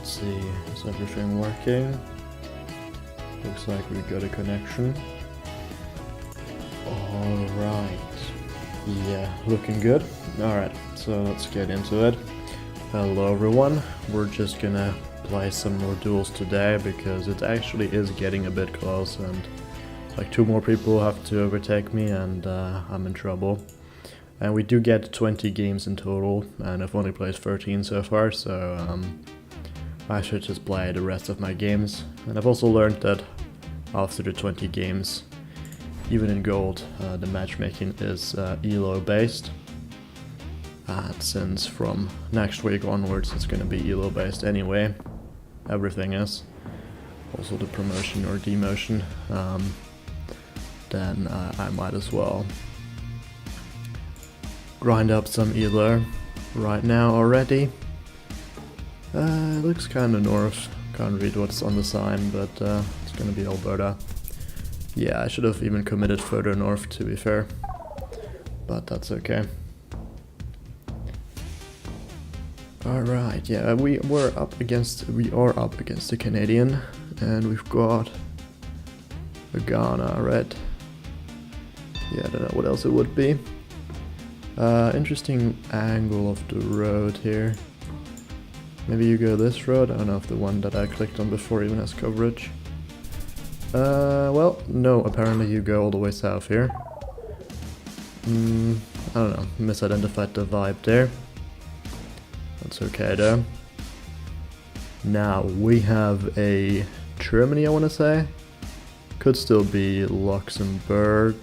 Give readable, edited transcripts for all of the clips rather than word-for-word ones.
Let's see, is everything working? Looks like we got a connection. Alright. Yeah, looking good. Alright, so let's get into it. Hello everyone, we're just gonna play some more duels today because it actually is getting a bit close and like 2 more people have to overtake me and I'm in trouble. And we do get 20 games in total and I've only played 13 so far, so I should just play the rest of my games. And I've also learned that after the 20 games, even in gold, the matchmaking is ELO based. And since from next week onwards it's gonna be ELO based anyway, everything is. Also the promotion or demotion, then I might as well grind up some ELO right now already. It looks kinda north, can't read what's on the sign, but it's gonna be Alberta. Yeah, I should have even committed further north to be fair, but that's okay. Alright, yeah, we are up against the Canadian, and we've got a Ghana, right? Yeah, I don't know what else it would be. Interesting angle of the road here. Maybe you go this road. I don't know if the one that I clicked on before even has coverage. Well, no, apparently you go all the way south here. I don't know, misidentified the vibe there. That's okay though. Now we have a Germany, I want to say. Could still be Luxembourg.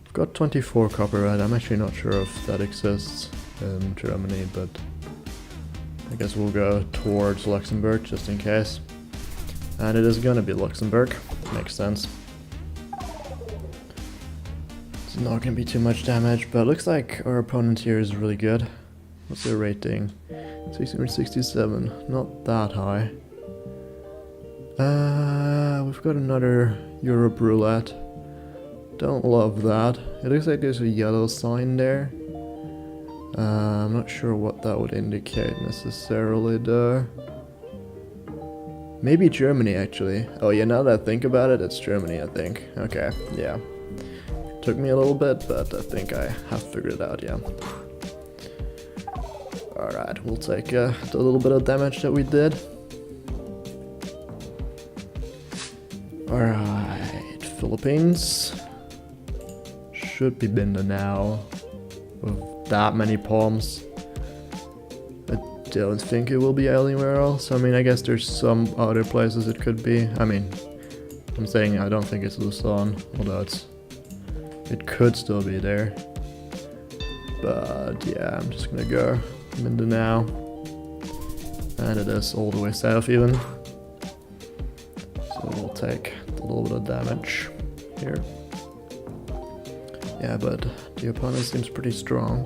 I've got 24 copyright. I'm actually not sure if that exists in Germany, but I guess we'll go towards Luxembourg just in case. And it is gonna be Luxembourg. Makes sense. It's not gonna be too much damage, but it looks like our opponent here is really good. What's their rating? 667, not that high. We've got another Europe roulette. Don't love that. It looks like there's a yellow sign there. I'm not sure what that would indicate necessarily though. Maybe Germany actually. Oh yeah, now that I think about it, it's Germany I think. Okay, yeah. Took me a little bit, but I think I have figured it out, yeah. Alright, we'll take the little bit of damage that we did. Alright, Philippines. Should be Binder now. With that many palms. I don't think it will be anywhere else. I mean, I guess there's some other places it could be. I mean, I'm saying I don't think it's Luzon, although it could still be there. But yeah, I'm just gonna go Mindanao, and it is all the way south even, so we'll take a little bit of damage here. Yeah, but the opponent seems pretty strong.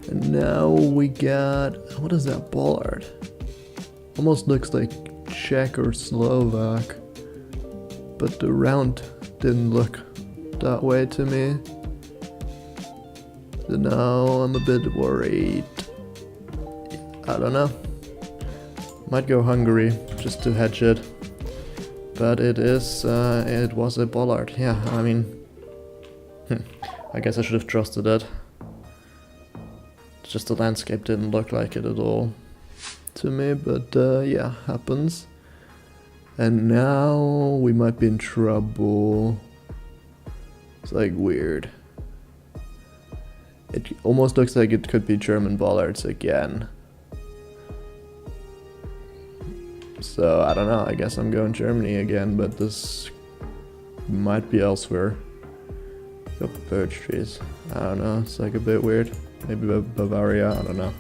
And now we got, what is that, Bollard? Almost looks like Czech or Slovak, but the round didn't look that way to me. So now I'm a bit worried. I don't know. Might go Hungary just to hedge it. But it was a Bollard. Yeah, I mean, I guess I should have trusted it. It's just the landscape didn't look like it at all to me, but yeah, happens. And now we might be in trouble. It's like weird. It almost looks like it could be German Bollards again. So, I don't know, I guess I'm going Germany again, but this might be elsewhere. Got birch trees. I don't know, it's like a bit weird. Maybe Bavaria, I don't know.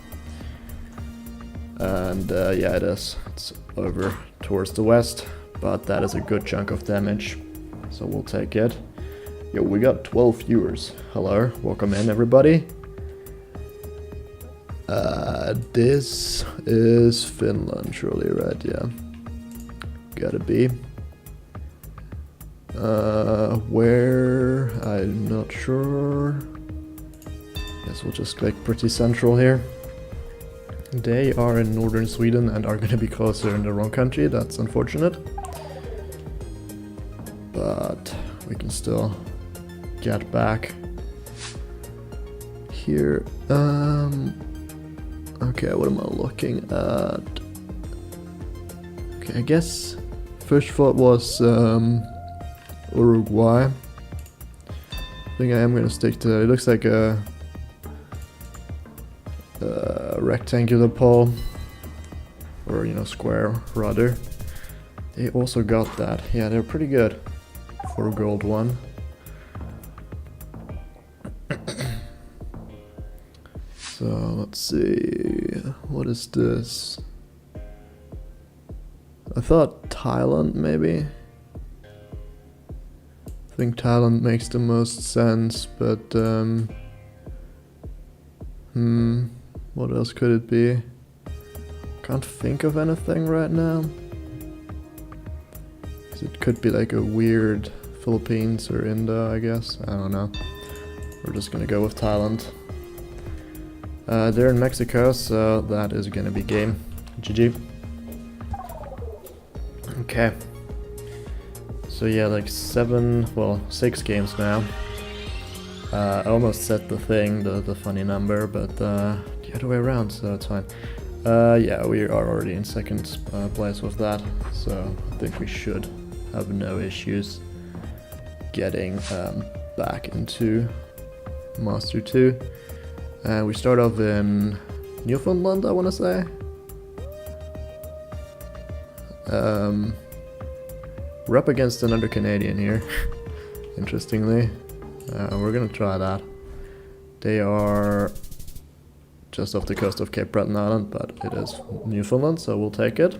And yeah, it is. It's over towards the west, but that is a good chunk of damage, so we'll take it. Yo, we got 12 viewers. Hello, welcome in everybody. This is Finland, surely, right? Yeah. Gotta be. Where? I'm not sure. Guess we'll just click pretty central here. They are in northern Sweden and are gonna be closer in the wrong country. That's unfortunate. But we can still get back here. Okay, what am I looking at? Okay, I guess first thought was Uruguay. I think I am gonna stick to that. It looks like a rectangular pole, or you know, square rather. They also got that. Yeah, they're pretty good for a gold one. So let's see, what is this? I thought Thailand maybe. I think Thailand makes the most sense, but what else could it be? Can't think of anything right now. It could be like a weird Philippines or India, I guess. I don't know. We're just gonna go with Thailand. They're in Mexico, so that is gonna be game. GG. Okay. So yeah, like 6 games now. I almost said the funny number, but the other way around, so it's fine. Yeah, we are already in second place with that, so I think we should have no issues getting back into Master 2. And we start off in Newfoundland, I want to say. We're up against another Canadian here, interestingly. We're gonna try that. They are just off the coast of Cape Breton Island, but it is Newfoundland, so we'll take it.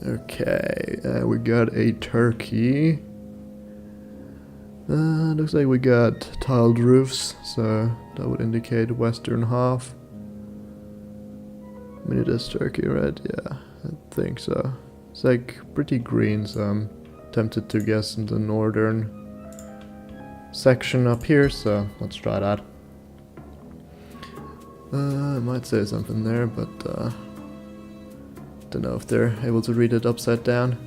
Okay, we got a turkey. Looks like we got tiled roofs, so that would indicate western half. I mean, it is Turkey, right? Yeah, I think so. It's like pretty green, so I'm tempted to guess in the northern section up here, so let's try that. I might say something there, but don't know if they're able to read it upside down.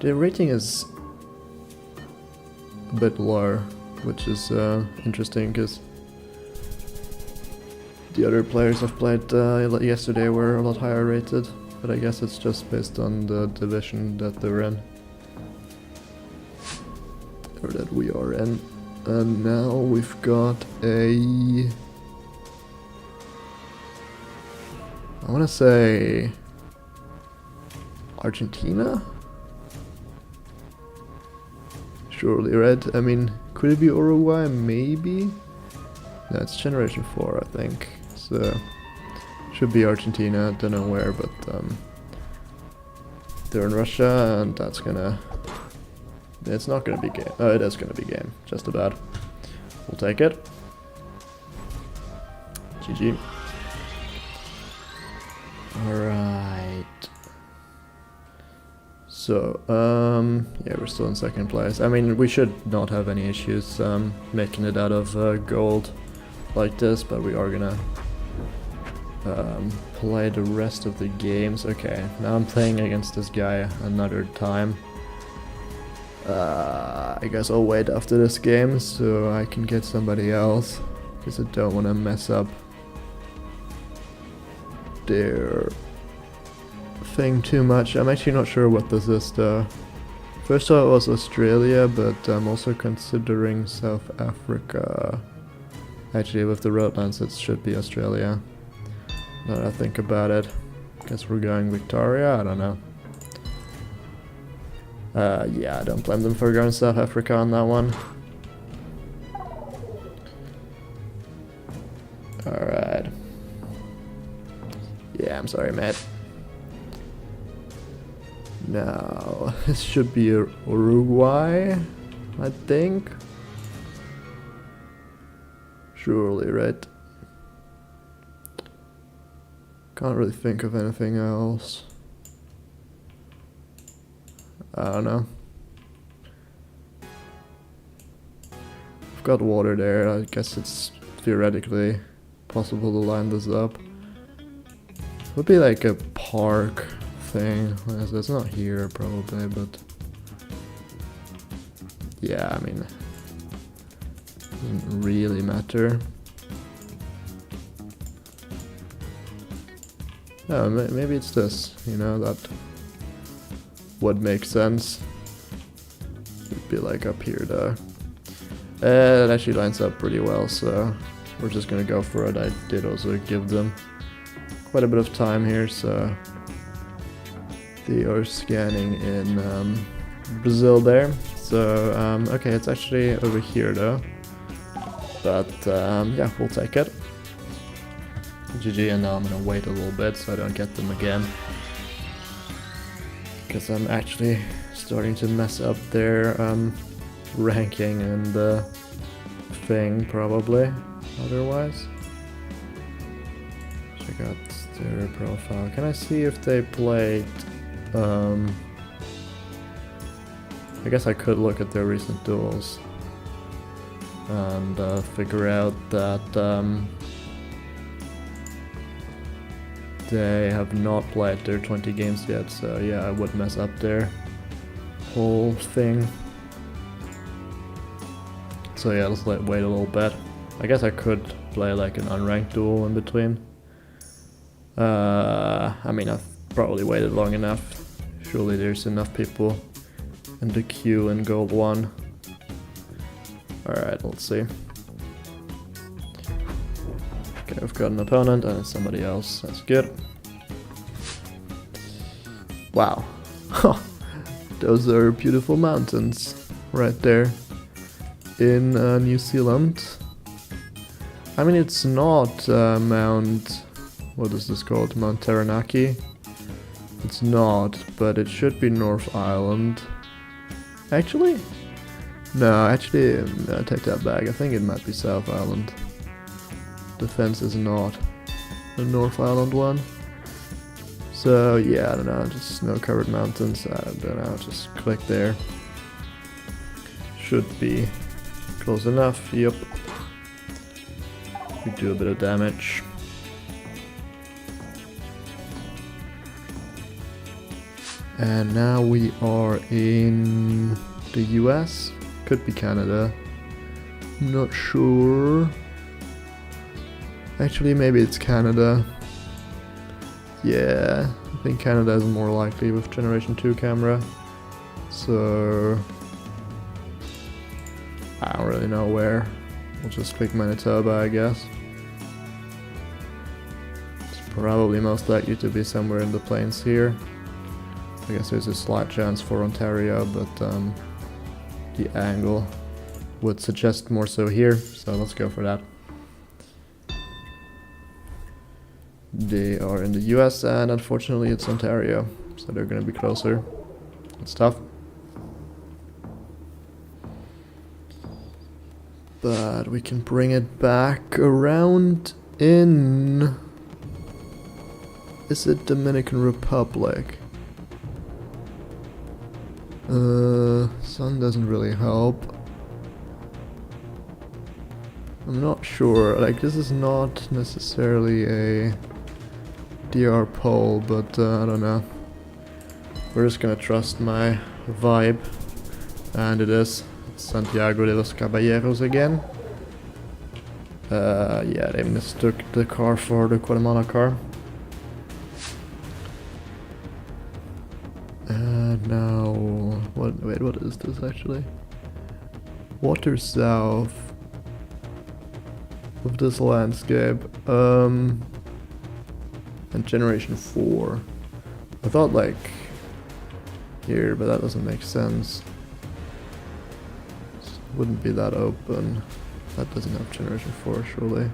The rating is a bit lower, which is interesting because the other players I've played yesterday were a lot higher rated, but I guess it's just based on the division that they're in, or that we are in. And now we've got a, I want to say Argentina? Surely, right? I mean, could it be Uruguay? Maybe? No, it's Generation 4, I think. So, should be Argentina, don't know where, but they're in Russia, and that's gonna... It's not gonna be game. Oh, it is gonna be game, just about. We'll take it. GG. Alright. So, yeah, we're still in second place. I mean, we should not have any issues making it out of gold like this, but we are gonna play the rest of the games. Okay, now I'm playing against this guy another time. I guess I'll wait after this game so I can get somebody else, because I don't want to mess up their thing too much. I'm actually not sure what this is though. First thought it was Australia, but I'm also considering South Africa. Actually, with the roadlands it should be Australia. Now that I think about it. Guess we're going Victoria, I don't know. Yeah, I don't blame them for going South Africa on that one. Alright. Yeah, I'm sorry, mate. Now, this should be Uruguay, I think. Surely, right? Can't really think of anything else. I don't know. Of got water there. I guess it's theoretically possible to line this up. Would be like a park thing. That's not here probably, but yeah, I mean, doesn't really matter. Oh, maybe it's this, you know, that would make sense. It'd be like up here though. It actually lines up pretty well, so we're just gonna go for it. I did also give them quite a bit of time here, so they are scanning in Brazil there. So, okay, it's actually over here though. But, yeah, we'll take it. GG, and now I'm gonna wait a little bit so I don't get them again. Because I'm actually starting to mess up their ranking and thing, probably, otherwise. Check out their profile. Can I see if they played... I guess I could look at their recent duels and figure out that they have not played their 20 games yet, so yeah, I would mess up their whole thing. So yeah, let's wait a little bit. I guess I could play like an unranked duel in between. I mean, I've probably waited long enough. Surely there's enough people in the queue in Gold 1. Alright, let's see. Okay, I've got an opponent and it's somebody else. That's good. Wow. Those are beautiful mountains right there in New Zealand. I mean, it's not Mount... what is this called? Mount Taranaki? It's not, but it should be North Island. Actually? No, actually, I take that back. I think it might be South Island. The fence is not the North Island one. So yeah, I don't know, just snow-covered mountains. I don't know, just click there. Should be close enough. Yep. We do a bit of damage. And now we are in the US. Could be Canada. Not sure. Actually, maybe it's Canada. Yeah, I think Canada is more likely with Generation 2 camera. So... I don't really know where. We'll just click Manitoba, I guess. It's probably most likely to be somewhere in the plains here. I guess there's a slight chance for Ontario, but the angle would suggest more so here, so let's go for that. They are in the US and unfortunately it's Ontario, so they're gonna be closer. It's tough. But we can bring it back around in... Is it Dominican Republic? Sun doesn't really help. I'm not sure, like this is not necessarily a DR poll, but I don't know. We're just gonna trust my vibe, and it is Santiago de los Caballeros again. Yeah, they mistook the car for the Guatemala car. Now, wait, what is this actually? Water south of this landscape, and Generation 4. I thought like here, but that doesn't make sense. It wouldn't be that open. That doesn't have Generation 4, surely.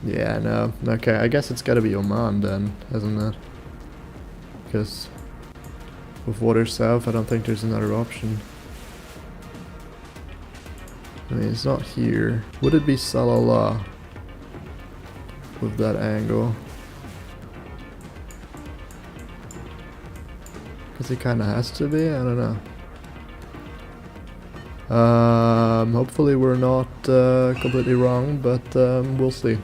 Yeah, no. Okay, I guess it's gotta be Oman then, isn't it? Because with water south, I don't think there's another option. I mean, it's not here. Would it be Salalah with that angle? Because it kind of has to be? I don't know. Hopefully we're not completely wrong, but we'll see.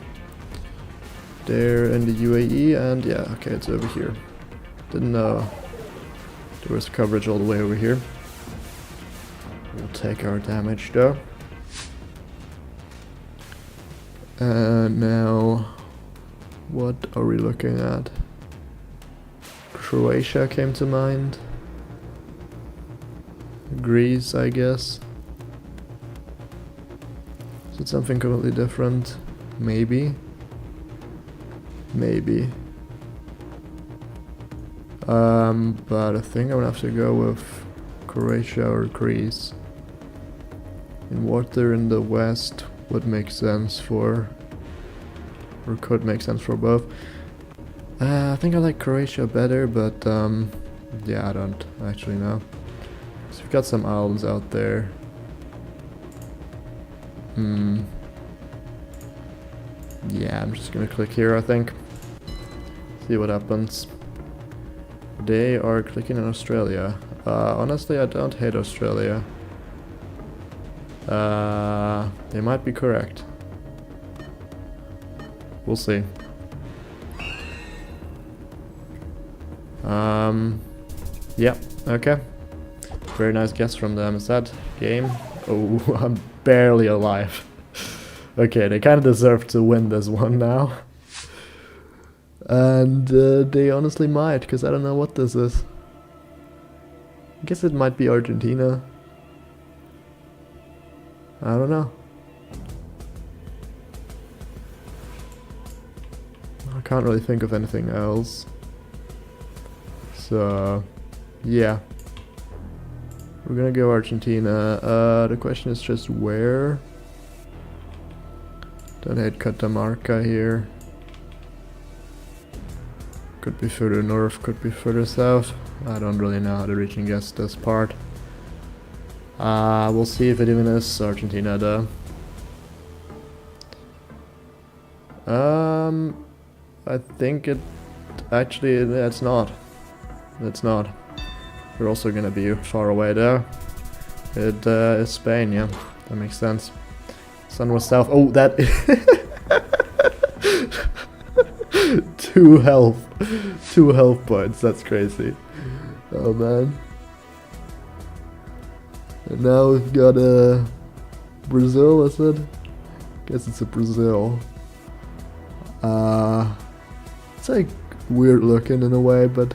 They're in the UAE, and yeah, okay, it's over here. Didn't know there was coverage all the way over here. We'll take our damage though. And now, what are we looking at? Croatia came to mind. Greece, I guess. Is it something completely different? Maybe. Maybe. But I think I'm gonna have to go with Croatia or Greece. In water in the west would make sense for, or could make sense for both. I think I like Croatia better, but yeah, I don't actually know. So we've got some islands out there. Yeah, I'm just gonna click here, I think. See what happens. They are clicking on Australia. Honestly, I don't hate Australia. They might be correct. We'll see. Yeah, okay. Very nice guess from them. Is that game? Oh, I'm barely alive. Okay, they kind of deserve to win this one now. And they honestly might, because I don't know what this is. I guess it might be Argentina. I don't know. I can't really think of anything else. So, yeah. We're gonna go Argentina. The question is just where? Don't hate Catamarca here. Could be further north, could be further south. I don't really know how to reach and guess this part. We'll see if it even is Argentina though. I think it actually, it's not. It's not. We're also gonna be far away though. It is Spain, yeah. That makes sense. Sun was south. Oh, that 2 health. 2 health points, that's crazy. Oh man. And now we've got Brazil, is it? Guess it's a Brazil. It's like weird looking in a way, but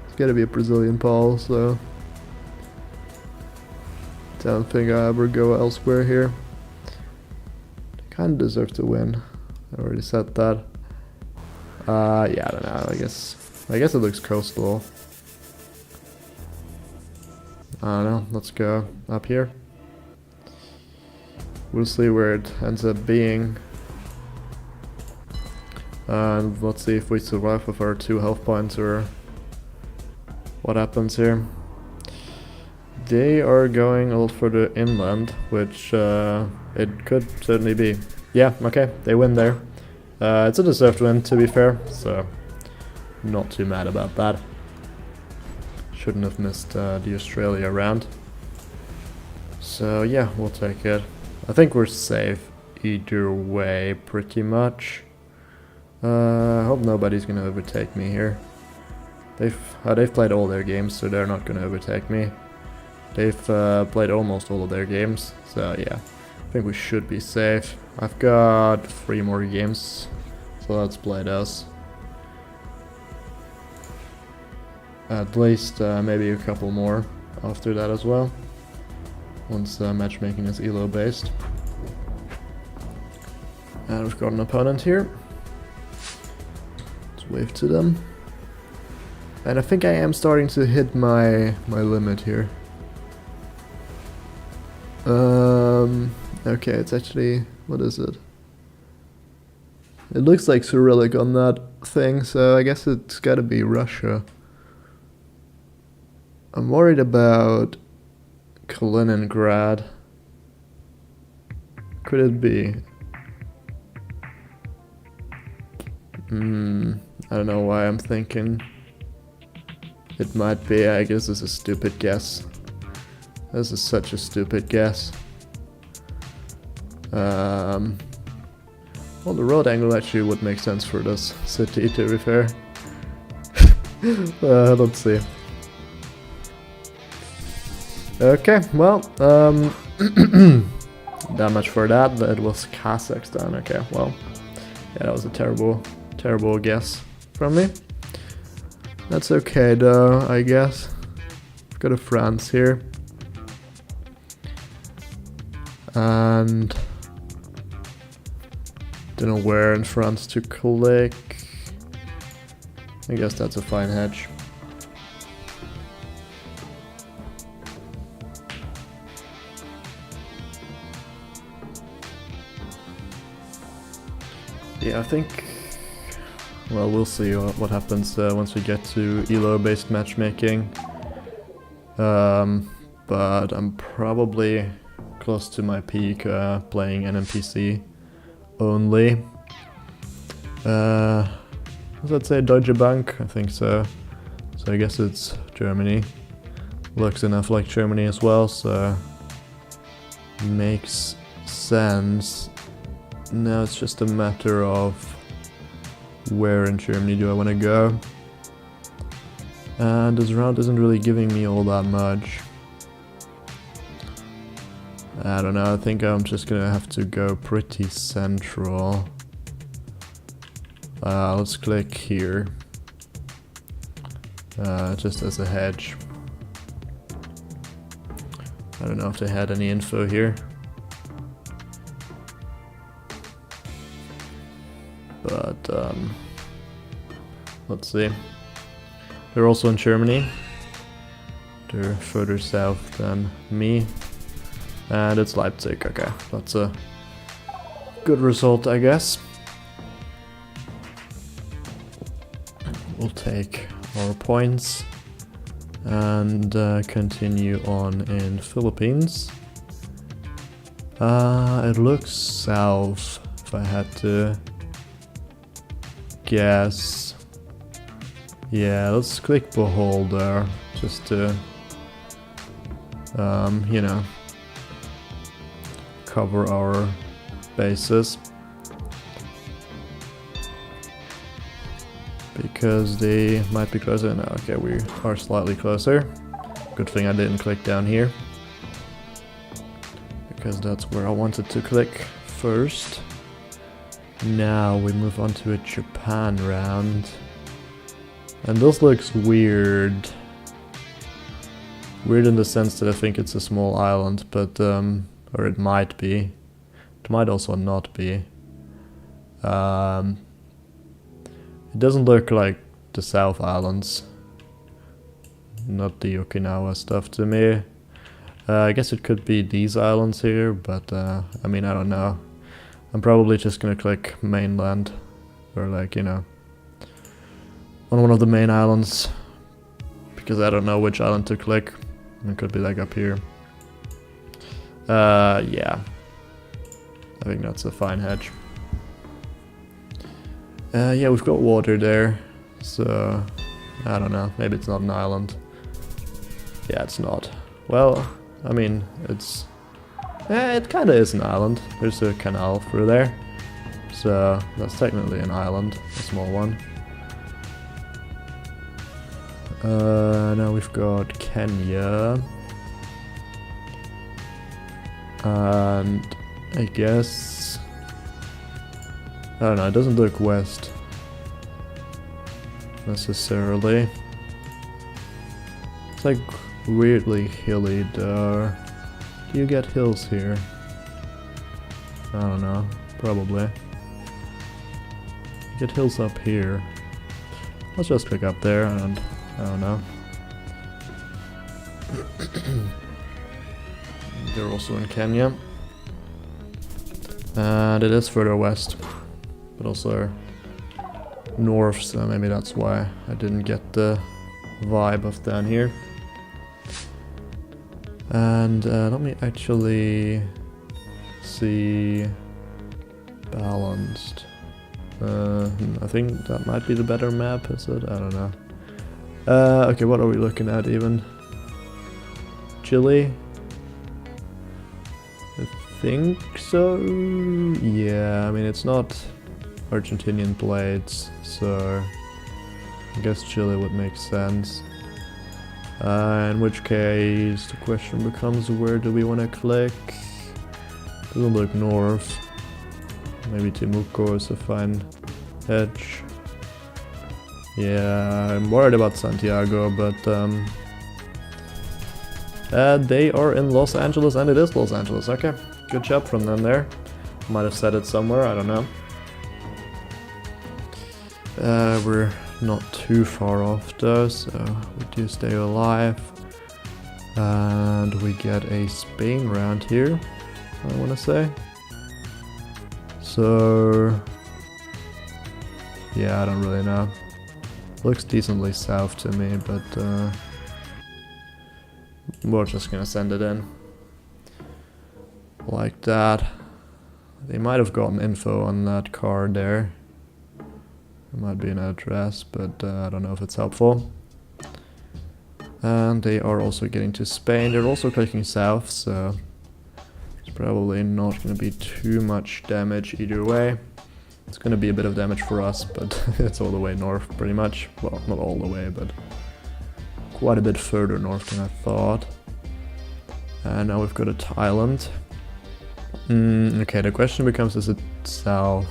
it's gotta be a Brazilian Paul, so don't think I ever go elsewhere here. Kinda deserve to win. I already said that. Yeah, I don't know, I guess it looks coastal. I don't know, let's go up here. We'll see where it ends up being. And let's see if we survive with our 2 health points or what happens here. They are going a little further inland, which it could certainly be. Yeah, okay, they win there. It's a deserved win, to be fair, so not too mad about that. Shouldn't have missed the Australia round. So yeah, we'll take it. I think we're safe either way, pretty much. I hope nobody's gonna overtake me here. They've played all their games, so they're not gonna overtake me. They've played almost all of their games, so yeah, I think we should be safe. I've got 3 more games, so let's play those. At least maybe a couple more after that as well, once matchmaking is ELO based. And we've got an opponent here. Let's wave to them. And I think I am starting to hit my limit here. Okay, it's actually, what is it? It looks like Cyrillic on that thing, so I guess it's gotta be Russia. I'm worried about Kaliningrad. Could it be? I don't know why I'm thinking it might be. I guess it's a stupid guess. This is such a stupid guess. Well, the road angle actually would make sense for this city, to be fair. Let's see. Okay, well, that much for that. That was Kazakhstan. Okay, well, yeah, that was a terrible guess from me. That's okay though, I guess. We've got a France here. And don't know where in France to click. I guess that's a fine hedge. Yeah, I think, well, we'll see what happens once we get to ELO based matchmaking. But I'm probably close to my peak playing NMPZ only. Does that say Deutsche Bank? I think so. So I guess it's Germany. Looks enough like Germany as well, so makes sense. Now it's just a matter of where in Germany do I want to go. And this round isn't really giving me all that much. I don't know, I think I'm just gonna have to go pretty central. Let's click here. Just as a hedge. I don't know if they had any info here. But let's see. They're also in Germany. They're further south than me. And it's Leipzig. Okay, that's a good result, I guess. We'll take our points and continue on in Philippines. It looks south, if I had to guess. Yeah, let's click Beholder just to, you know, cover our bases. Because they might be closer now. Okay, we are slightly closer. Good thing I didn't click down here, because that's where I wanted to click first. Now we move on to a Japan round. And this looks weird. Weird in the sense that I think it's a small island, but, or it might be. It might also not be. It doesn't look like the South Islands. Not the Okinawa stuff to me. I guess it could be these islands here, but I mean, I don't know. I'm probably just gonna click mainland, or like, you know, on one of the main islands, because I don't know which island to click. It could be like up here. Yeah. I think that's a fine hedge. Yeah, we've got water there, so I don't know, maybe it's not an island. Yeah, it's not. Well, I mean, it's... it kinda is an island. There's a canal through there, so that's technically an island, a small one. Now we've got Kenya. And I guess... I don't know, it doesn't look west necessarily. It's like weirdly hilly though. Do you get hills here? I don't know, probably. Get hills up here. Let's just click up there and I don't know. They're also in Kenya. And it is further west, but also north, so maybe that's why I didn't get the vibe of down here. And let me actually see balanced. I think that might be the better map, is it? I don't know. Okay, what are we looking at even? Chile? think so. Yeah, I mean, it's not Argentinian plates, so I guess Chile would make sense. In which case, the question becomes, where do we want to click? Doesn't look north. Maybe Temuco is a fine hedge. Yeah, I'm worried about Santiago, but they are in Los Angeles, and it is Los Angeles. Okay, good job from them there. Might have said it somewhere, I don't know. We're not too far off though, so we do stay alive. And we get a Spain round here, I want to say. So yeah, I don't really know. Looks decently south to me, but we're just gonna send it in like that. They might have gotten info on that card there. There might be an address, but I don't know if it's helpful. And they are also getting to Spain. They're also clicking south, so it's probably not going to be too much damage either way. It's going to be a bit of damage for us, but it's all the way north pretty much. Well, not all the way, but quite a bit further north than I thought. And now we've got a Thailand. Okay, the question becomes, is it south?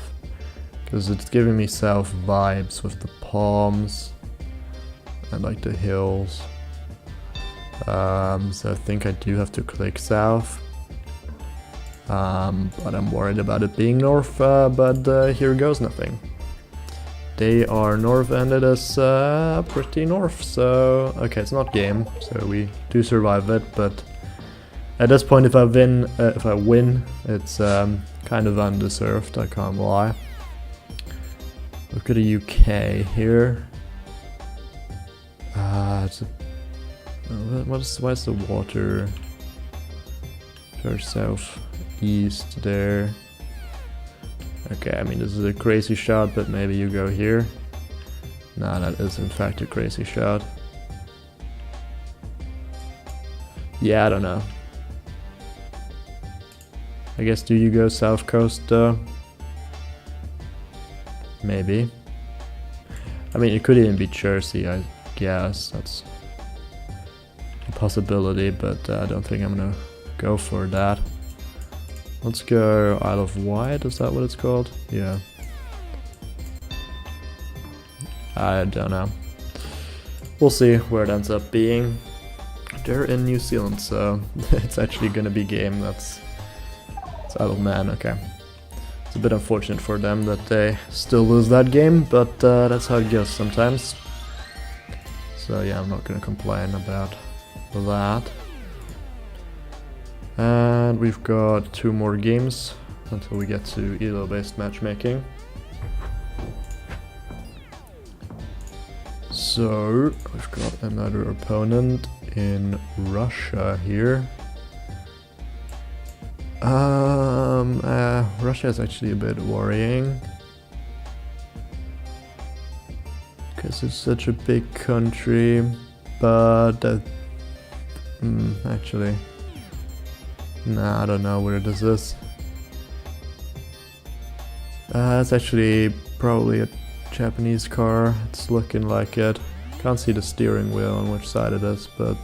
Because it's giving me south vibes with the palms and like the hills. So I think I do have to click south. But I'm worried about it being north, but here goes nothing. They are north and it is pretty north, so okay, it's not game, so we do survive it, but at this point if I win, it's kind of undeserved, I can't lie. Look at the UK here. It's a, why is the water south east there? Okay, I mean this is a crazy shot, but maybe you go here. Nah, that is in fact a crazy shot. Yeah, I don't know. I guess, do you go south coast though? Maybe. I mean, it could even be Jersey, I guess. That's a possibility, but I don't think I'm gonna go for that. Let's go Isle of Wight, is that what it's called? Yeah. I don't know. We'll see where it ends up being. They're in New Zealand, so it's actually gonna be game. It's Isle of Man, okay. It's a bit unfortunate for them that they still lose that game, but that's how it goes sometimes. So yeah, I'm not gonna complain about that. And we've got 2 more games until we get to ELO based matchmaking. So we've got another opponent in Russia here. Russia is actually a bit worrying because it's such a big country, but actually, nah, I don't know where this is. It's actually probably a Japanese car. It's looking like it. Can't see the steering wheel on which side it is, but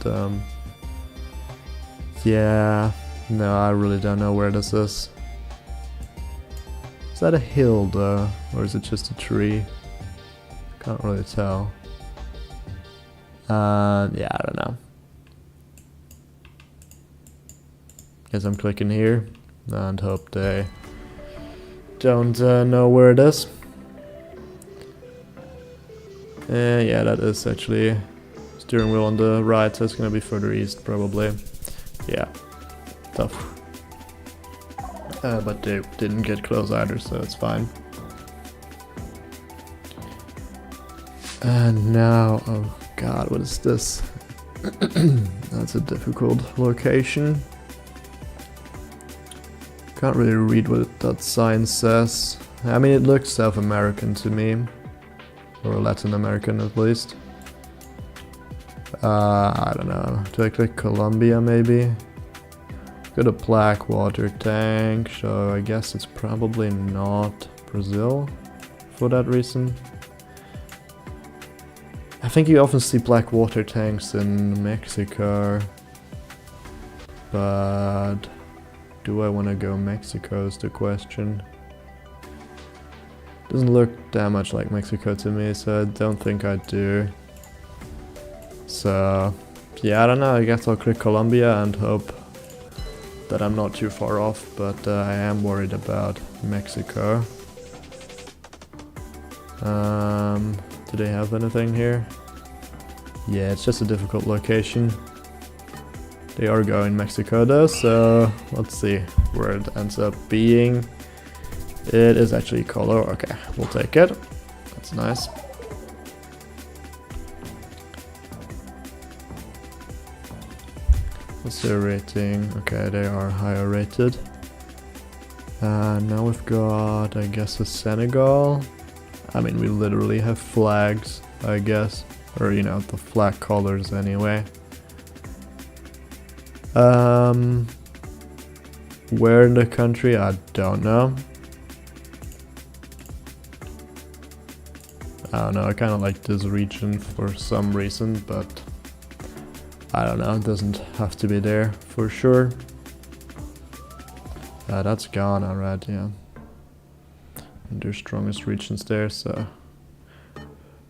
yeah. No, I really don't know where this is. Is that a hill though, or is it just a tree? Can't really tell. Yeah, I don't know. Guess I'm clicking here and hope they don't know where it is. Yeah, that is actually steering wheel on the right, so it's gonna be further east probably. Yeah. Tough. But they didn't get close either, so it's fine. And now, oh god, what is this? That's a difficult location. Can't really read what that sign says. I mean, it looks South American to me. Or Latin American at least. I don't know. Do I click Colombia maybe? got a black water tank, so I guess it's probably not Brazil for that reason. I think you often see black water tanks in Mexico, but do I want to go Mexico is the question. Doesn't look that much like Mexico to me, so I don't think I do. So yeah, I don't know, I guess I'll click Colombia and hope that I'm not too far off, but I am worried about Mexico. Do they have anything here? Yeah, it's just a difficult location. They are going Mexico though, so let's see where it ends up being. It is actually color. Okay, we'll take it. That's nice. What's their rating? Okay, they are higher rated. Now we've got, I guess, a Senegal. I mean, we literally have flags, I guess. Or, you know, the flag colors anyway. Where in the country? I don't know. I don't know, I kind of like this region for some reason, but I don't know, it doesn't have to be there for sure. That's Ghana, right? Yeah. And their strongest regions there, so.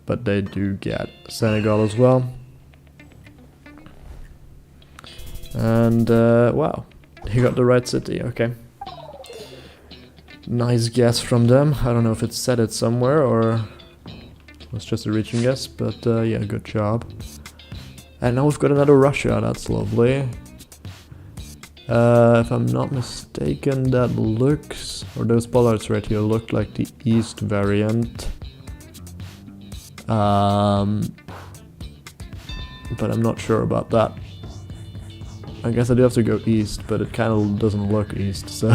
But they do get Senegal as well. And wow, he got the right city, okay. Nice guess from them. I don't know if it said it somewhere or was just a region guess, but yeah, good job. And now we've got another Russia, that's lovely. If I'm not mistaken, that looks, or those bollards right here look like the East variant. But I'm not sure about that. I guess I do have to go east, but it kind of doesn't look east, so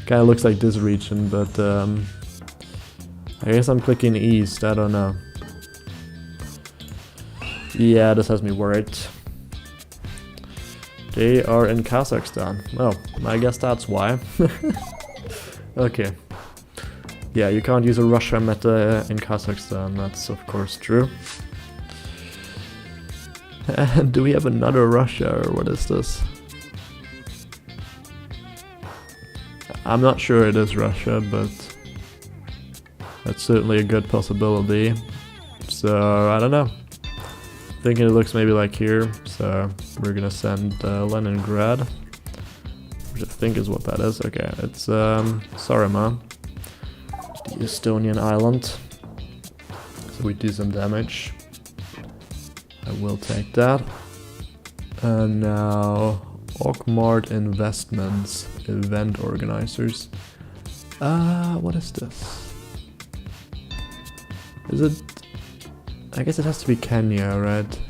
kind of looks like this region, but I guess I'm clicking east, I don't know. Yeah, this has me worried. They are in Kazakhstan. Oh, I guess that's why. Okay. Yeah, you can't use a Russia meta in Kazakhstan, that's of course true. And do we have another Russia, or what is this? I'm not sure it is Russia, but that's certainly a good possibility. So, I don't know. Thinking it looks maybe like here, so we're gonna send Leningrad, which I think is what that is. Okay, it's Saaremaa, the Estonian island. So we do some damage. I will take that. And now Oakmart Investments, event organizers. What is this? Is it? I guess it has to be Kenya, right?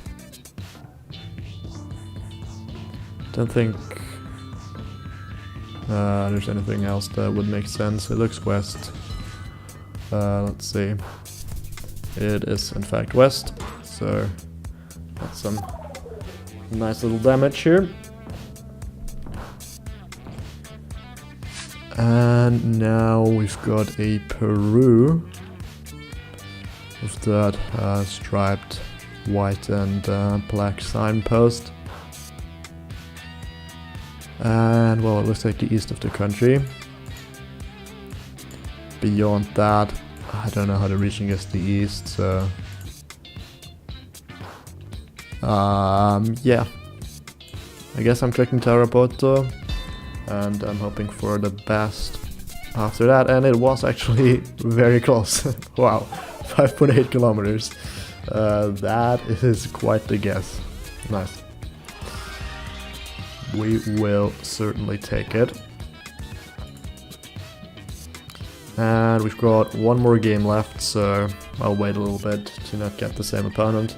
Don't think there's anything else that would make sense. It looks west. Let's see. It is in fact west, so that's some nice little damage here. And now we've got a Peru with that striped white and black signpost. And well, it looks like the east of the country. Beyond that, I don't know how the region gets the east, so yeah, I guess I'm clicking Tarapoto and I'm hoping for the best after that, and it was actually very close. Wow, 5.8 kilometers. That is quite the guess. Nice. We will certainly take it. And we've got one more game left, so I'll wait a little bit to not get the same opponent.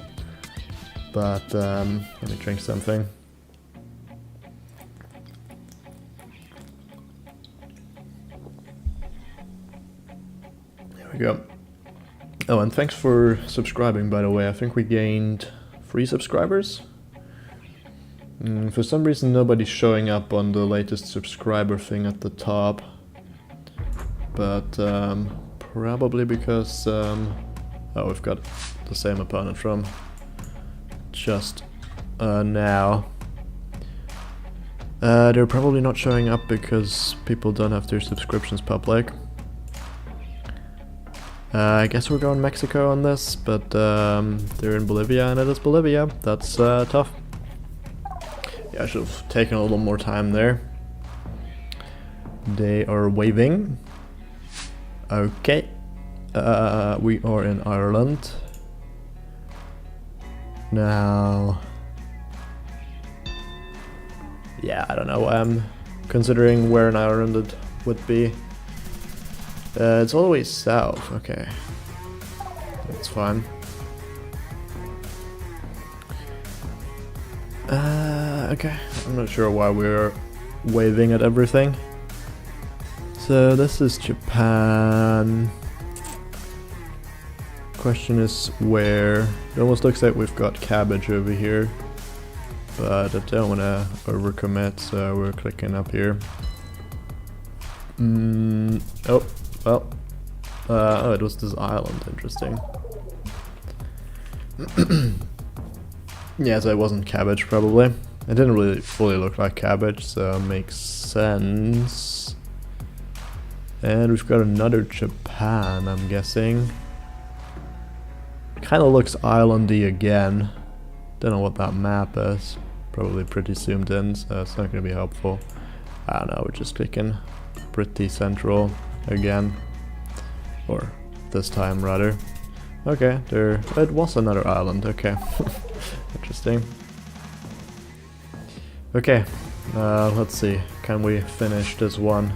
But let me drink something. There we go. Oh, and thanks for subscribing, by the way. I think we gained 3 subscribers. For some reason nobody's showing up on the latest subscriber thing at the top. But probably because... oh, we've got the same opponent from just now. They're probably not showing up because people don't have their subscriptions public. I guess we're going Mexico on this, but they're in Bolivia and it is Bolivia. That's tough. Yeah, I should have taken a little more time there. They are waving. Okay. We are in Ireland. Now... yeah, I don't know. I'm considering where in Ireland it would be. It's always south. Okay. That's fine. Okay. I'm not sure why we're waving at everything. So this is Japan. Question is where. It almost looks like we've got cabbage over here. But I don't want to overcommit, so we're clicking up here. Oh, well. Oh, it was this island. Interesting. Yeah, so it wasn't cabbage, probably. It didn't really fully look like cabbage, so it makes sense. And we've got another Japan, I'm guessing. Kind of looks islandy again. Don't know what that map is. Probably pretty zoomed in, so it's not going to be helpful. I don't know, we're just clicking pretty central again. Or this time, rather. Okay, it was another island, okay. Interesting. Okay, let's see. Can we finish this one?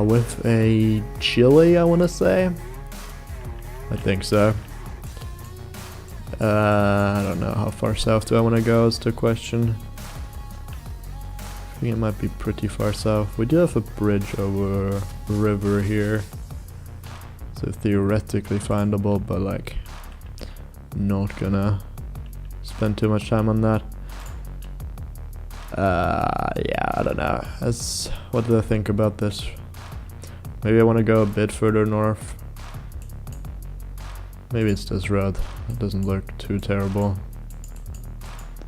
With a Chile, I want to say? I think so. I don't know, how far south do I want to go is the question. I think it might be pretty far south. We do have a bridge over a river here. So theoretically findable, but like, not gonna spend too much time on that. Yeah, I don't know. What do I think about this? Maybe I want to go a bit further north. Maybe it's this road. It doesn't look too terrible.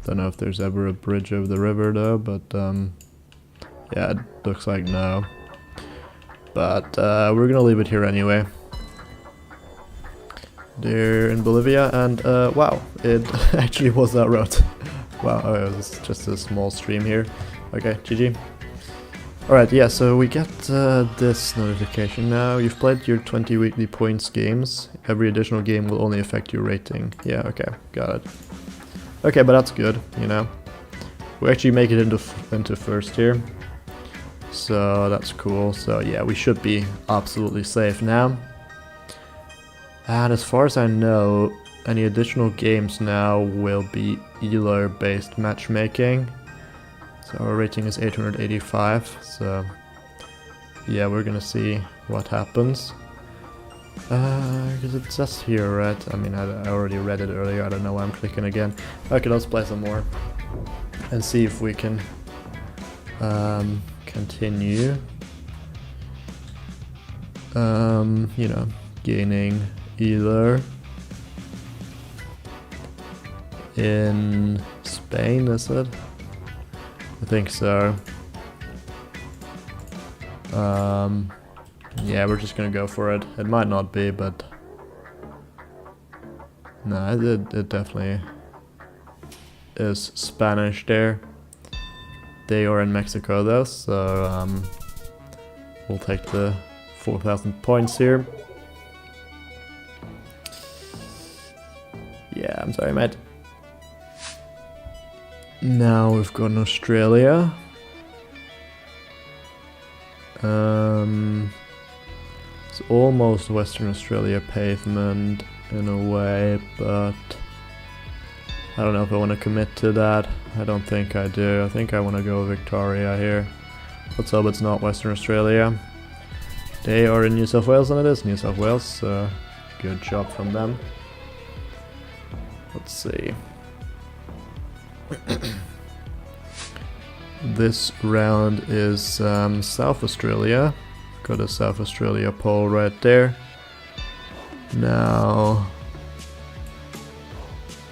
Don't know if there's ever a bridge over the river though, but yeah, it looks like no. But we're gonna leave it here anyway. They're in Bolivia, and wow, it actually was that road. Wow, oh, it was just a small stream here. Okay, GG. Alright, yeah, so we get this notification now. You've played your 20 weekly points games. Every additional game will only affect your rating. Yeah, okay, got it. Okay, but that's good, you know. We actually make it into first here. So that's cool. So yeah, we should be absolutely safe now. And as far as I know, any additional games now will be ELO based matchmaking. So our rating is 885, so yeah, we're gonna see what happens. Because it says here, right? I mean, I already read it earlier, I don't know why I'm clicking again. Okay, let's play some more and see if we can continue. You know, gaining ELO in Spain, is it? I think so. Yeah, we're just gonna go for it. It might not be, but no, it definitely is Spanish there. They are in Mexico though, so we'll take the 4,000 points here. Yeah, I'm sorry, mate. Now we've got an Australia. It's almost Western Australia pavement in a way, but I don't know if I want to commit to that. I don't think I do. I think I want to go Victoria here. Let's hope it's not Western Australia. They are in New South Wales, and it is New South Wales, so good job from them. Let's see. This round is South Australia. Got a South Australia pole right there. Now,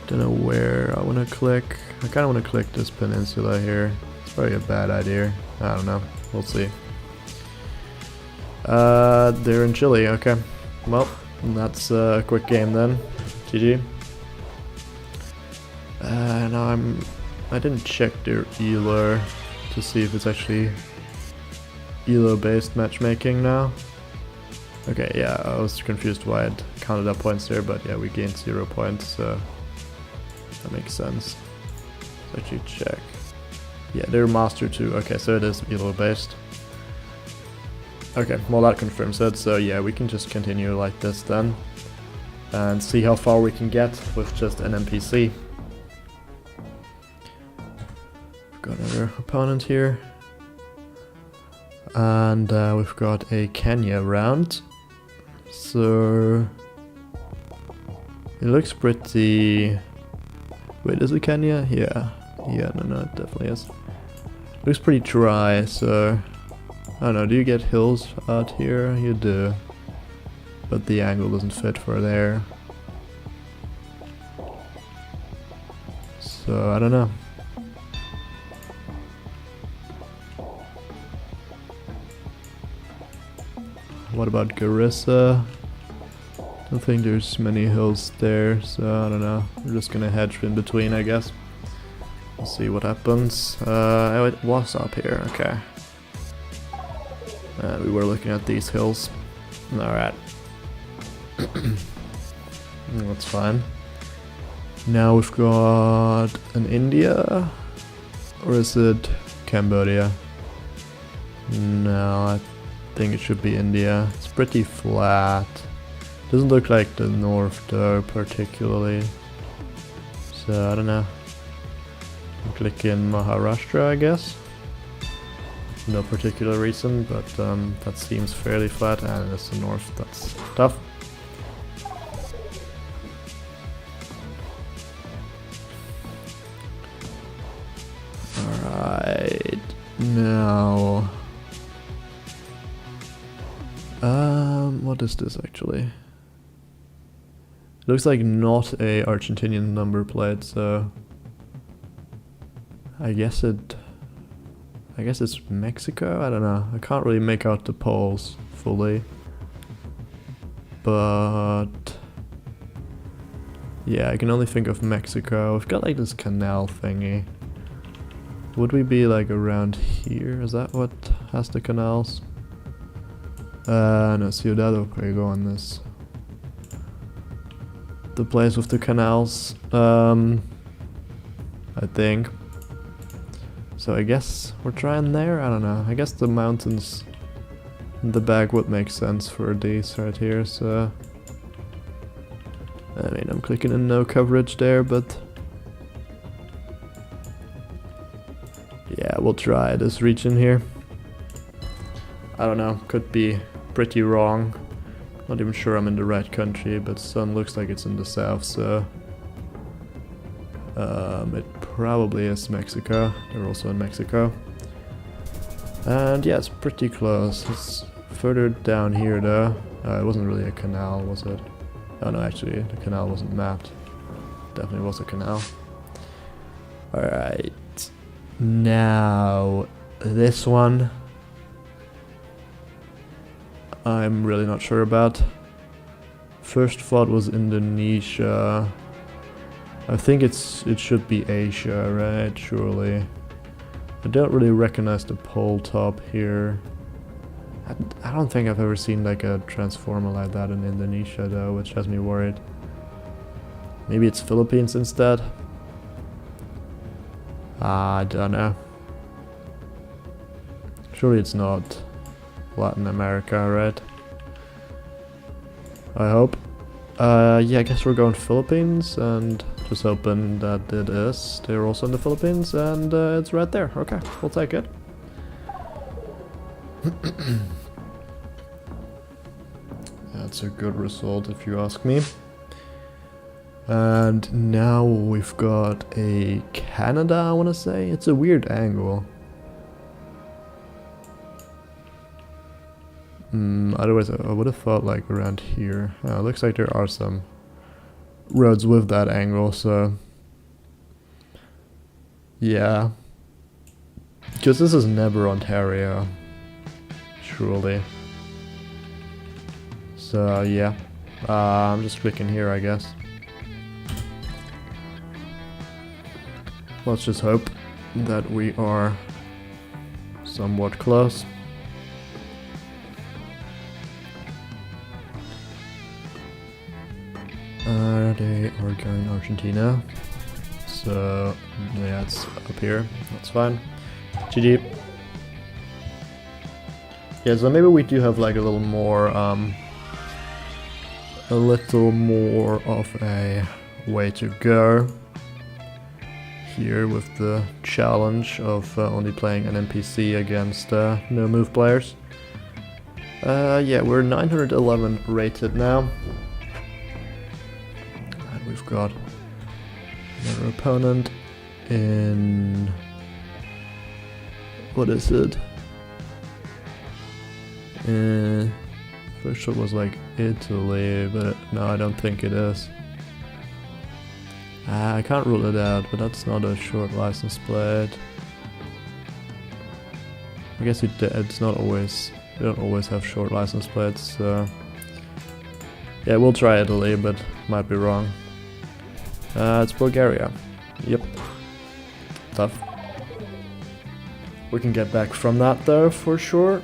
don't know where I want to click. I kind of want to click this peninsula here. It's probably a bad idea. I don't know. We'll see. They're in Chile. Okay. Well, that's a quick game then. GG. Now I didn't check their ELO to see if it's actually ELO based matchmaking now. Okay, yeah, I was confused why it counted up points there, but yeah, we gained 0 points, so that makes sense. Let's actually check. Yeah, they're Master 2. Okay, so it is ELO based. Okay, well that confirms it, so yeah, we can just continue like this then. And see how far we can get with just NMPZ. We've got another opponent here. And we've got a Kenya round. So it looks pretty... Wait, is it Kenya? Yeah. Yeah, no, it definitely is. Looks pretty dry, so... I don't know, do you get hills out here? You do. But the angle doesn't fit for there. So, I don't know. What about Geoguessr? Don't think there's many hills there, so I don't know. We're just gonna hedge in between, I guess. We'll see what happens. Oh, it was up here, okay. And we were looking at these hills. Alright. That's fine. Now we've got an India. Or is it Cambodia? No, I think it should be India. It's pretty flat. Doesn't look like the north though, particularly. So I don't know. I'll click in Maharashtra, I guess. No particular reason, but that seems fairly flat, and it's the north. That's tough. Alright, now... what is this actually? It looks like not a Argentinian number plate, so... I guess it's Mexico? I don't know. I can't really make out the poles fully. But... yeah, I can only think of Mexico. We've got like this canal thingy. Would we be like around here? Is that what has the canals? No, Ciudad Obregón on this. The place with the canals. I think. So I guess we're trying there? I don't know. I guess the mountains in the back would make sense for these right here, so... I mean, I'm clicking in no coverage there, but... yeah, we'll try this region here. I don't know, could be pretty wrong. Not even sure I'm in the right country, but sun looks like it's in the south, so... it probably is Mexico. They're also in Mexico. And yeah, it's pretty close. It's further down here though. It wasn't really a canal, was it? Oh no, actually, the canal wasn't mapped. Definitely was a canal. Alright. Now, this one... I'm really not sure about. First thought was Indonesia. I think it should be Asia, right? Surely. I don't really recognize the pole top here. I don't think I've ever seen like a transformer like that in Indonesia though, which has me worried. Maybe it's Philippines instead? I don't know. Surely it's not Latin America, right? I hope. Yeah, I guess we're going Philippines, and just hoping that it is. They're also in the Philippines, and it's right there. Okay, we'll take it. That's a good result if you ask me. And now we've got a Canada, I want to say. It's a weird angle. Otherwise, I would have thought like around here. It looks like there are some roads with that angle, so yeah. Because this is never Ontario, surely. So yeah, I'm just clicking here, I guess. Let's just hope that we are somewhat close. They are going Argentina. So yeah, it's up here. That's fine. GG. Yeah, so maybe we do have like a little more of a way to go here with the challenge of only playing NMPZ against no move players. Yeah, we're 911 rated now. And we've got another opponent in... what is it? First it was like Italy, but no, I don't think it is. I can't rule it out, but that's not a short license plate. I guess it's not always, you don't always have short license plates, so yeah, we'll try Italy, but might be wrong. It's Bulgaria. Yep. Tough. We can get back from that though, for sure.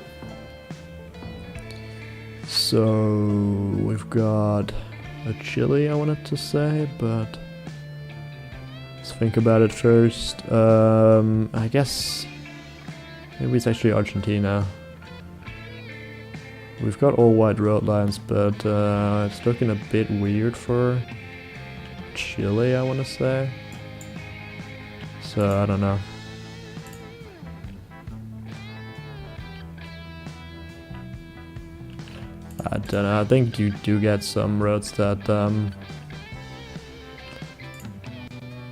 So we've got a Chile, I wanted to say, but let's think about it first. I guess maybe it's actually Argentina. We've got all white road lines, but it's looking a bit weird for Chile, I want to say. So I don't know. I don't know, I think you do get some roads that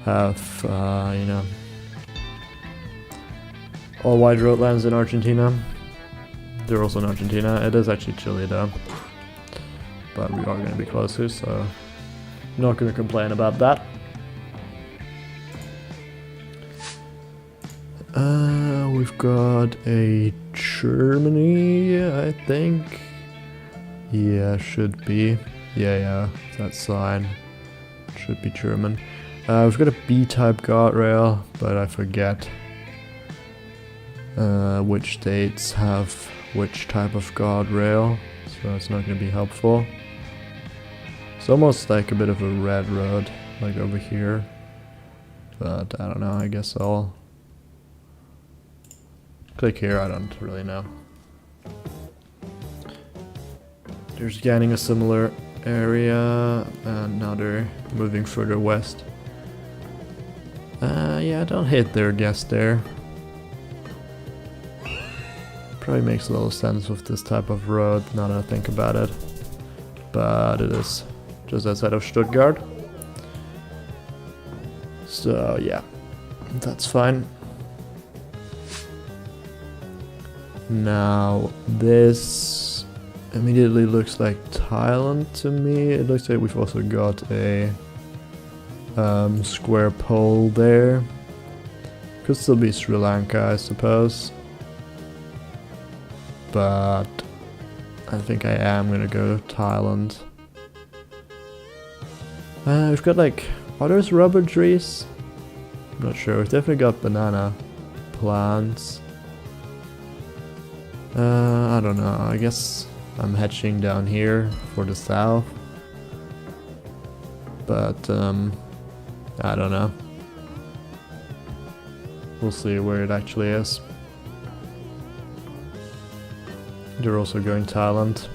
have, you know, all wide road lines in Argentina. They're also in Argentina. It is actually Chile though, but we are going to be closer, so I'm not going to complain about that. We've got a Germany, I think. Yeah, should be. Yeah, that sign should be German. We've got a B-type guardrail, but I forget which states have which type of guardrail, so it's not going to be helpful. It's almost like a bit of a red road, like over here, but I don't know, I guess I'll click here, I don't really know. They're scanning a similar area, and now they're moving further west. Yeah, don't hit their guess there. Probably makes a little sense with this type of road, now that I think about it. But it is just outside of Stuttgart. So yeah, that's fine. Now this immediately looks like Thailand to me. It looks like we've also got a square pole there. Could still be Sri Lanka, I suppose. But I think I am gonna go Thailand. We've got like, are those rubber trees? I'm not sure. We've definitely got banana plants. I don't know. I guess I'm hedging down here for the south. But I don't know. We'll see where it actually is. They're also going Thailand.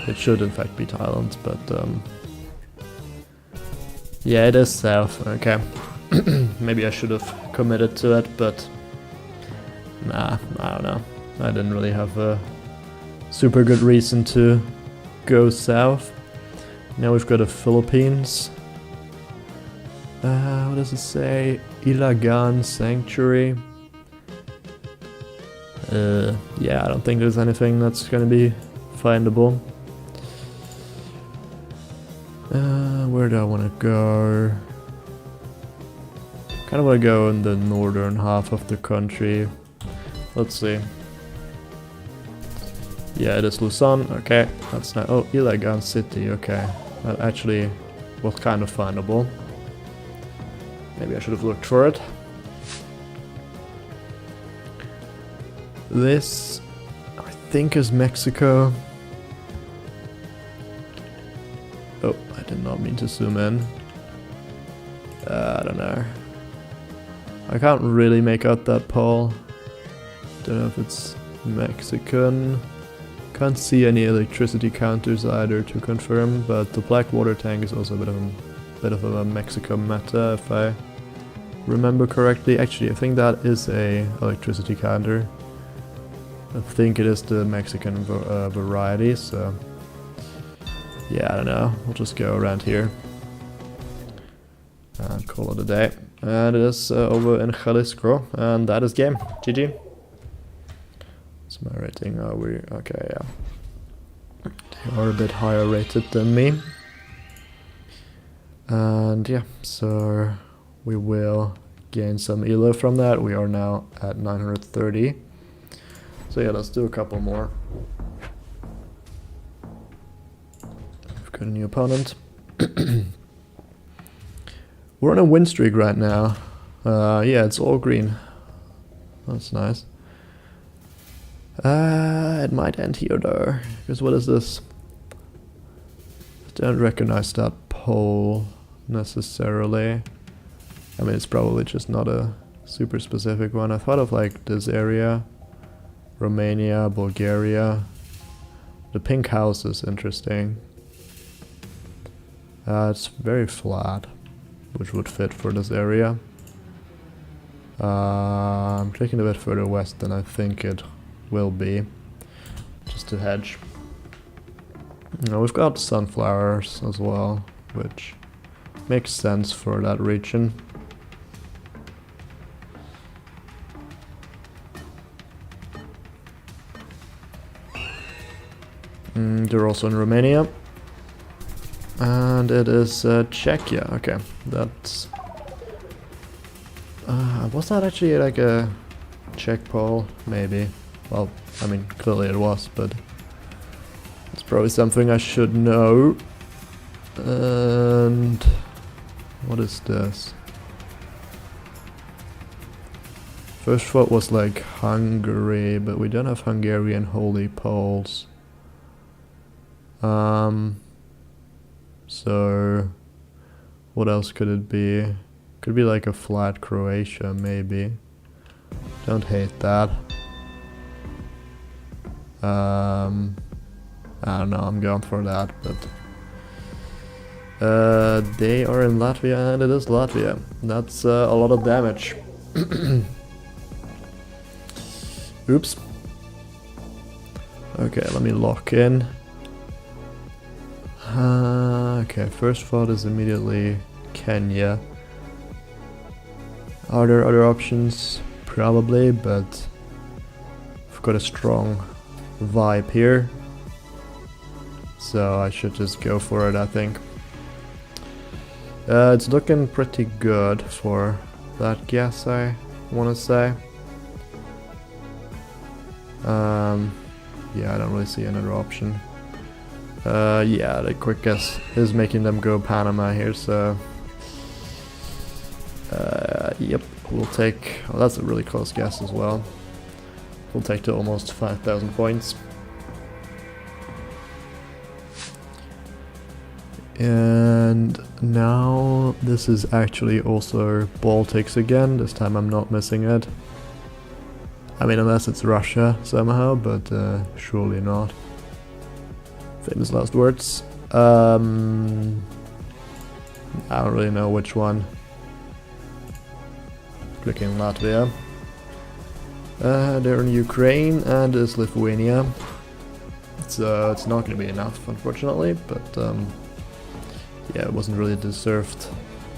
It should in fact be Thailand, but yeah, it is south. Okay. Maybe I should have committed to it, but nah, I don't know. I didn't really have a super good reason to go south. Now we've got the Philippines. What does it say? Ilagan Sanctuary. Yeah, I don't think there's anything that's gonna be findable. Where do I want to go? Kind of want to go in the northern half of the country. Let's see. Yeah, it is Luzon. Okay, that's not. Oh, Ilagan City. Okay, that actually was kind of findable. Maybe I should have looked for it. This, I think, is Mexico. Oh, I did not mean to zoom in. I don't know. I can't really make out that pole. Don't know if it's Mexican. Can't see any electricity counters either to confirm, but the black water tank is also a bit of a Mexico meta, if I remember correctly. Actually, I think that is a electricity counter. I think it is the Mexican variety, so yeah, I don't know. We'll just go around here and call it a day. And it is over in Jalisco, and that is game. GG. What's my rating? Are we okay? Yeah, they are a bit higher rated than me. And yeah, so we will gain some ELO from that. We are now at 930. So yeah, let's do a couple more. We've got a new opponent. We're on a win streak right now. Yeah, it's all green. That's nice. It might end here though. Because what is this? I don't recognize that pole necessarily. I mean, it's probably just not a super specific one. I thought of like this area. Romania, Bulgaria. The pink house is interesting. It's very flat, which would fit for this area. I'm clicking a bit further west than I think it will be, just to hedge. Now we've got sunflowers as well, which makes sense for that region. They're also in Romania. And it is Czechia. Okay, that's... was that actually like a Czech pole? Maybe. Well, I mean, clearly it was, but it's probably something I should know. And what is this? First thought was like Hungary, but we don't have Hungarian holy poles. So what else could it be? Could be like a flat Croatia, maybe. Don't hate that. I don't know, I'm going for that, but they are in Latvia, and it is Latvia. That's a lot of damage. Oops. Okay, let me lock in. Okay, first thought is immediately Kenya. Are there other options? Probably, but I've got a strong vibe here, so I should just go for it, I think. It's looking pretty good for that guess, I want to say. Yeah, I don't really see another option. Yeah, the quick guess is making them go Panama here, so yep, we'll take, well, that's a really close guess as well. We'll take to almost 5,000 points. And now this is actually also Baltics again. This time I'm not missing it. I mean, unless it's Russia somehow, but surely not. Famous last words. I don't really know which one. Clicking Latvia. They're in Ukraine, and is Lithuania. So it's not going to be enough, unfortunately, but yeah, it wasn't really deserved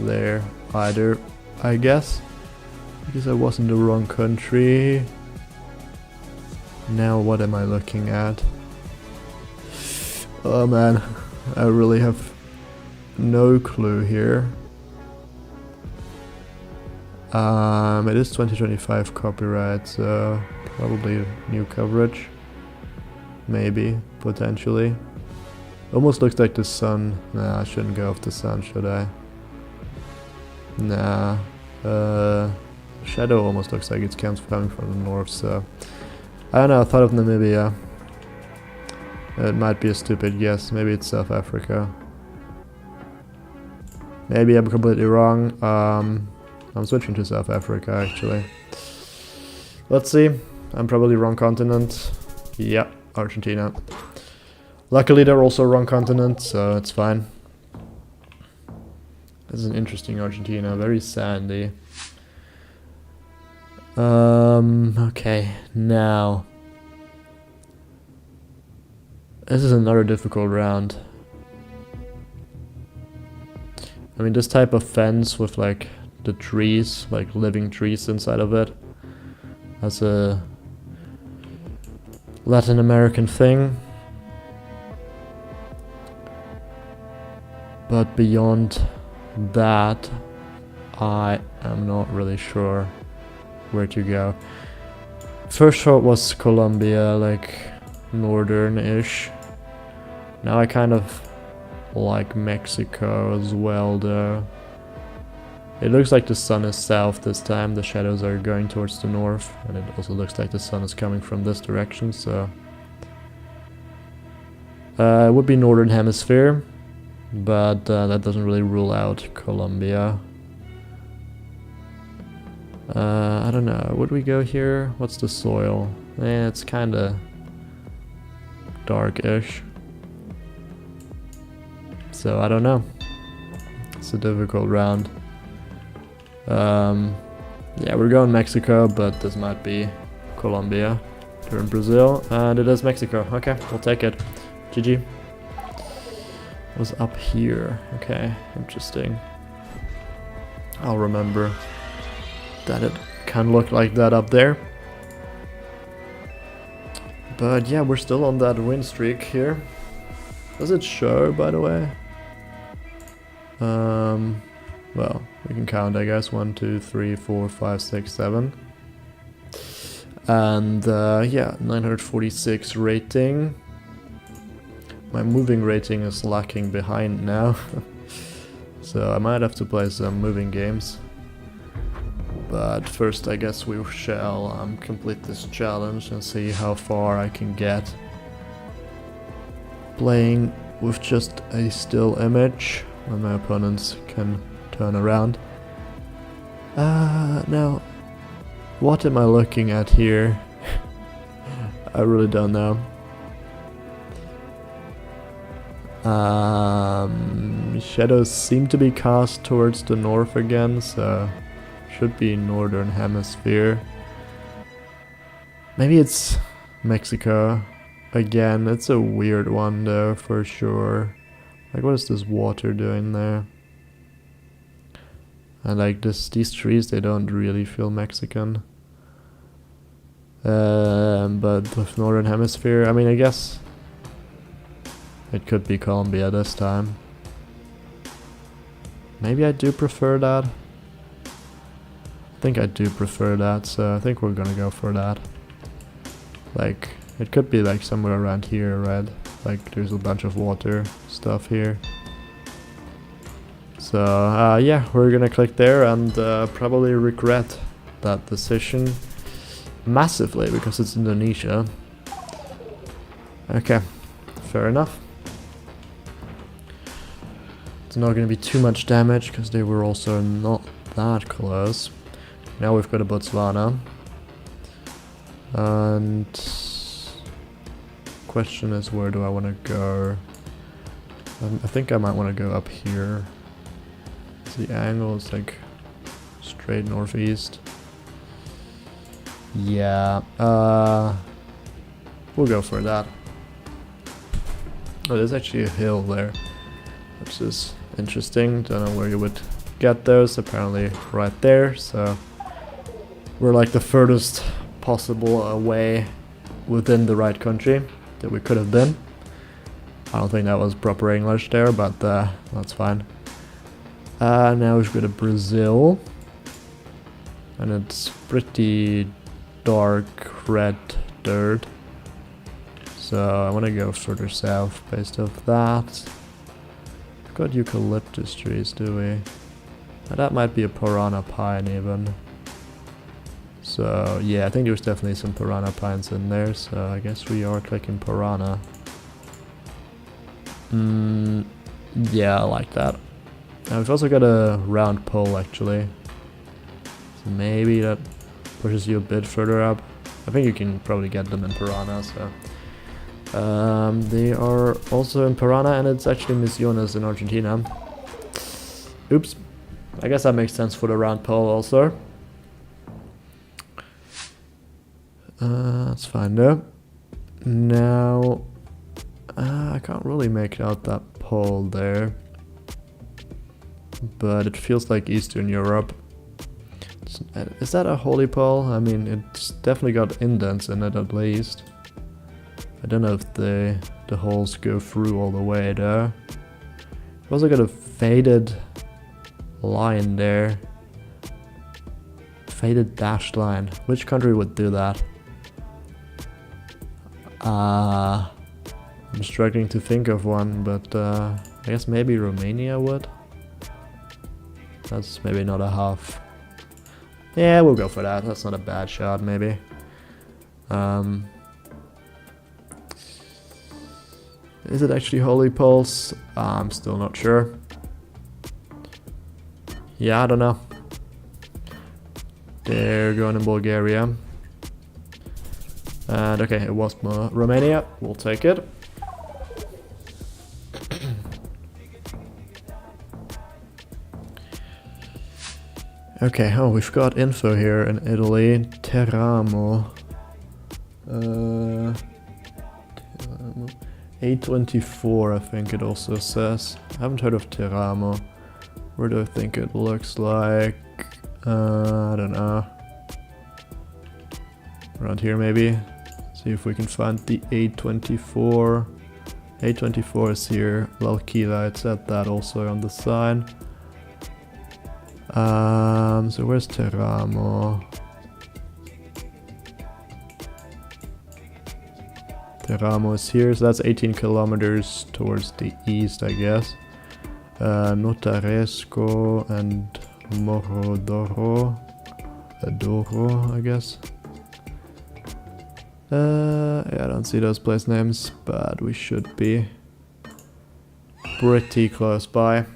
there either, I guess. Because I was in the wrong country. Now what am I looking at? Oh man, I really have no clue here. It is 2025 copyright, so probably new coverage. Maybe, potentially. Almost looks like the sun. Nah, I shouldn't go off the sun, should I? Nah. Shadow almost looks like it's coming from the north, so... I don't know, I thought of Namibia. It might be a stupid guess, maybe it's South Africa. Maybe I'm completely wrong. I'm switching to South Africa, actually. Let's see. I'm probably wrong continent. Yeah, Argentina. Luckily, they're also wrong continent, so it's fine. This is an interesting Argentina, very sandy. Okay, now. This is another difficult round. I mean, this type of fence with like the trees, like living trees inside of it, that's a Latin American thing. But beyond that, I am not really sure where to go. First thought was Colombia, like northern-ish. Now I kind of like Mexico as well, though. It looks like the sun is south this time, the shadows are going towards the north, and it also looks like the sun is coming from this direction, so... it would be northern hemisphere, but that doesn't really rule out Colombia. I don't know, would we go here? What's the soil? It's kinda dark-ish. So I don't know. It's a difficult round. Yeah, we're going Mexico, but this might be Colombia. Turn Brazil, and it is Mexico. Okay, we'll take it. GG. Was up here. Okay, interesting. I'll remember that it can look like that up there. But yeah, we're still on that win streak here. Does it show, by the way? Well, we can count, I guess. 1, 2, 3, 4, 5, 6, 7. And yeah, 946 rating. My moving rating is lacking behind now. So I might have to play some moving games. But first I guess we shall complete this challenge and see how far I can get. Playing with just a still image when my opponents can turn around. Now, what am I looking at here? I really don't know. Shadows seem to be cast towards the north again, so should be northern hemisphere. Maybe it's Mexico again. It's a weird one though, for sure. Like, what is this water doing there? And like these trees, they don't really feel Mexican. But with northern hemisphere, I mean, I guess it could be Colombia this time. Maybe I do prefer that. I think I do prefer that, so I think we're gonna go for that. Like, it could be like somewhere around here, right? Like, there's a bunch of water stuff here. So, yeah, we're gonna click there and probably regret that decision massively because it's Indonesia. Okay, fair enough. It's not gonna be too much damage because they were also not that close. Now we've got a Botswana. And question is, where do I want to go? I think I might want to go up here. The angle is like straight northeast. Yeah, we'll go for that. Oh, there's actually a hill there, which is interesting. Don't know where you would get those, apparently right there, so we're like the furthest possible away within the right country that we could have been. I don't think that was proper English there, but that's fine. Now we've got to Brazil, and it's pretty dark red dirt, so I want to go further south based off that. We've got eucalyptus trees, do we? Now that might be a piranha pine even. So yeah, I think there's definitely some piranha pines in there, so I guess we are clicking piranha. Yeah, I like that. Now we've also got a round pole actually, so maybe that pushes you a bit further up. I think you can probably get them in piranha, so they are also in piranha, and it's actually Misiones in Argentina. Oops, I guess that makes sense for the round pole also. That's fine though. Now I can't really make out that pole there, but it feels like Eastern Europe. Is that a holy pole? I mean, it's definitely got indents in it at least. I don't know if the holes go through all the way though. I've also got a faded line there. Faded dashed line. Which country would do that? I'm struggling to think of one, but I guess maybe Romania would. That's maybe not a half. Yeah, we'll go for that. That's not a bad shot, maybe. Is it actually holy poles? I'm still not sure. Yeah, I don't know. They're going in Bulgaria. And okay, it was Romania. We'll take it. Okay, oh, we've got info here in Italy. Teramo. A24, I think it also says. I haven't heard of Teramo. Where do I think it looks like? I don't know. Around here maybe. See if we can find the A24. A24 is here. L'Alquila, it said that also on the sign. So where's Teramo? Teramo is here, so that's 18 kilometers towards the east, I guess. Notaresco and Morodoro. Adoro, I guess. Yeah, I don't see those place names, but we should be pretty close by.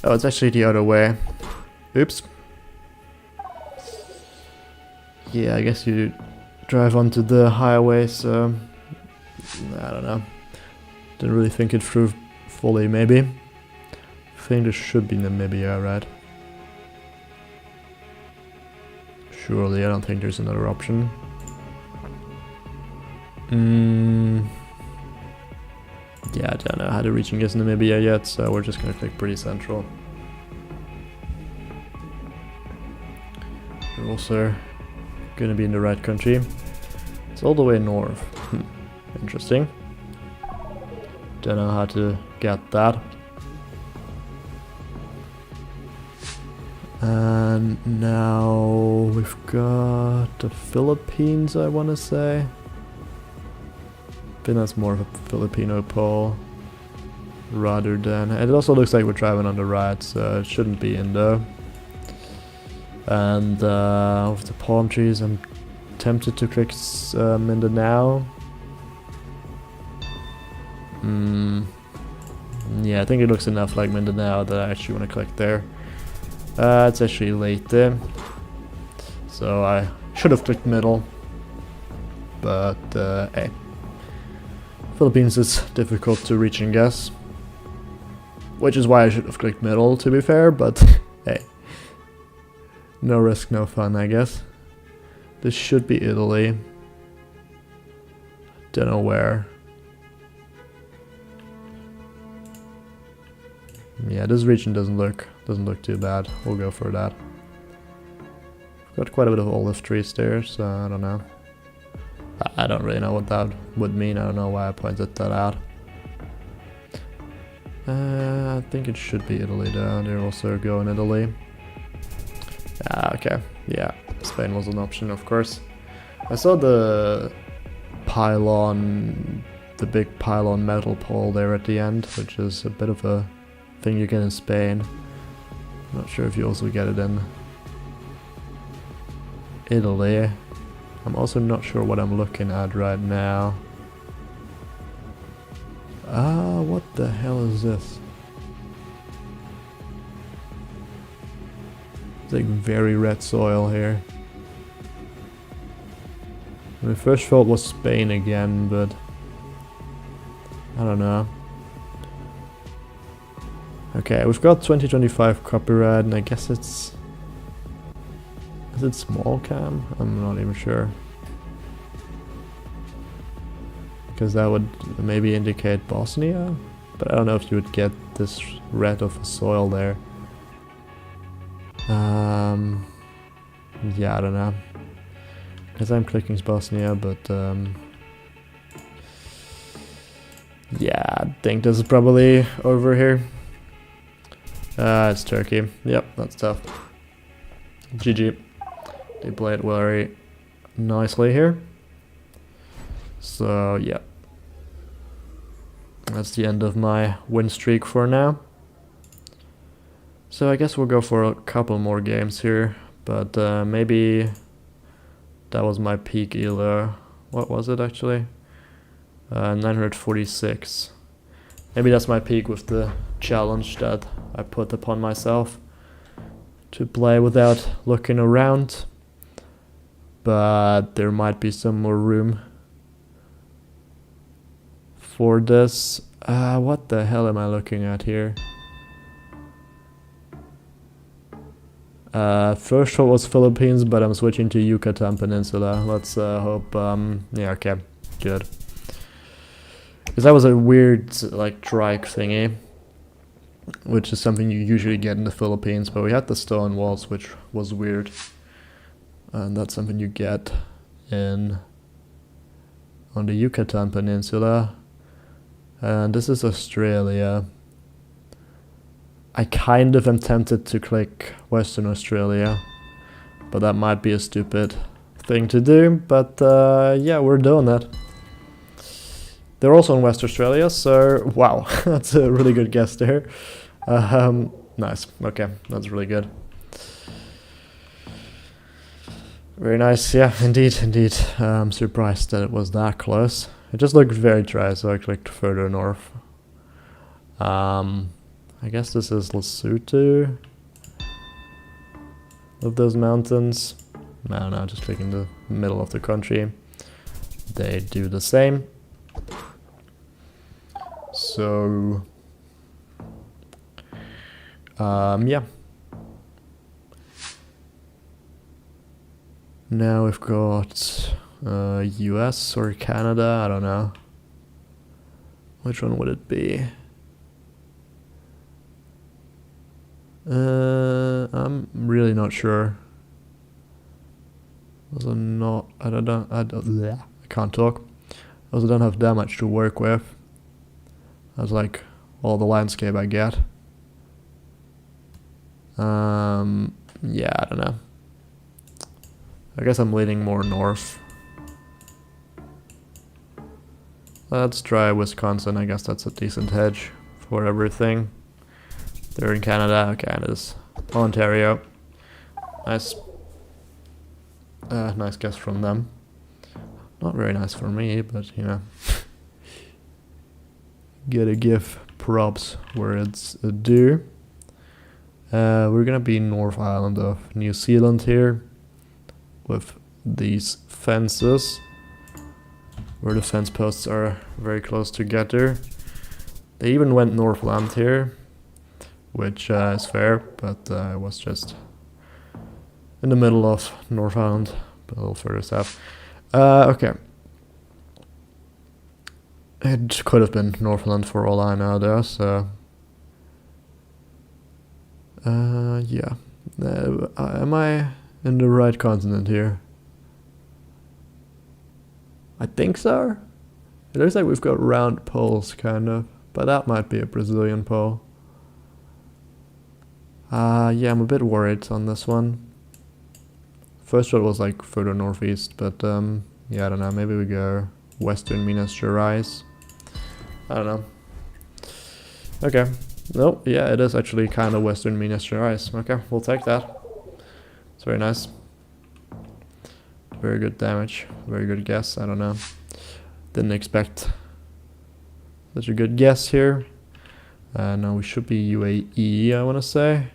Oh, it's actually the other way. Oops. Yeah, I guess you drive onto the highway, so I don't know. Didn't really think it through fully, maybe. I think this should be Namibia, right? Surely, I don't think there's another option. Yeah, I don't know how to reach and guess Namibia yet, so we're just gonna click pretty central. We're also gonna be in the right country. It's all the way north. Interesting. Don't know how to get that. And now we've got the Philippines, I want to say. I think that's more of a Filipino pole rather than... It also looks like we're driving on the right, so it shouldn't be Indo. And with the palm trees, I'm tempted to click Mindanao. Yeah, I think it looks enough like Mindanao that I actually want to click there. It's actually late there, so I should have clicked middle, but hey, Philippines is difficult to reach and guess, which is why I should have clicked middle, to be fair, but hey, no risk, no fun, I guess. This should be Italy. Don't know where. Yeah, this region doesn't look too bad. We'll go for that. Got quite a bit of olive trees there, so I don't know. I don't really know what that would mean. I don't know why I pointed that out. I think it should be Italy though. They're also going Italy. Okay. Yeah, Spain was an option, of course. I saw the pylon, the big pylon metal pole there at the end, which is a bit of a thing you get in Spain. I'm not sure if you also get it in Italy. I'm also not sure what I'm looking at right now. What the hell is this? It's like very red soil here. My first thought was Spain again, but I don't know. Okay, we've got 2025 copyright, and I guess it's... Is it small cam? I'm not even sure. Because that would maybe indicate Bosnia, but I don't know if you would get this red of the soil there. Yeah, I don't know. Because I'm clicking Bosnia, but yeah, I think this is probably over here. It's Turkey. Yep, that's tough. GG. They played very nicely here. So yeah, that's the end of my win streak for now. So I guess we'll go for a couple more games here, but maybe that was my peak ELO. What was it actually? 946. Maybe that's my peak with the challenge that I put upon myself to play without looking around. But there might be some more room for this. What the hell am I looking at here? First thought was Philippines, but I'm switching to Yucatan Peninsula. Let's hope, yeah, okay, good. Because that was a weird, like, trike thingy, which is something you usually get in the Philippines, but we had the stone walls, which was weird. And that's something you get on the Yucatan Peninsula. And this is Australia. I kind of am tempted to click Western Australia, but that might be a stupid thing to do, but yeah, we're doing that. They're also in West Australia, so wow, that's a really good guess there. Nice, okay, that's really good. Very nice, yeah, indeed. I'm surprised that it was that close. It just looked very dry, so I clicked further north. I guess this is Lesotho of those mountains. I don't know, just clicking the middle of the country. They do the same. So, yeah. Now we've got US or Canada, I don't know. Which one would it be? I'm really not sure. Also not, I can't talk. I also don't have that much to work with. That's like all the landscape I get. Yeah, I don't know. I guess I'm leaning more north. Let's try Wisconsin. I guess that's a decent hedge for everything. They're in Canada. Okay, and it is Ontario. Nice. Nice guess from them. Not very nice for me, but you know. Gotta give props where it's due. We're gonna be North Island of New Zealand here, with these fences, where the fence posts are very close together. They even went Northland here, which is fair, but it was just in the middle of North Island, but a little further south. Okay. It could have been Northland for all I know though, so Yeah. Am I in the right continent here? I think so. It looks like we've got round poles, kind of. But that might be a Brazilian pole. Yeah, I'm a bit worried on this one. First one was like further northeast, but yeah, I don't know. Maybe we go Western Minas Gerais. I don't know. Okay. Nope, yeah, it is actually kind of Western Minas Gerais. Okay, we'll take that. It's very nice. Very good damage. Very good guess. I don't know. Didn't expect such a good guess here. No, we should be UAE, I want to say.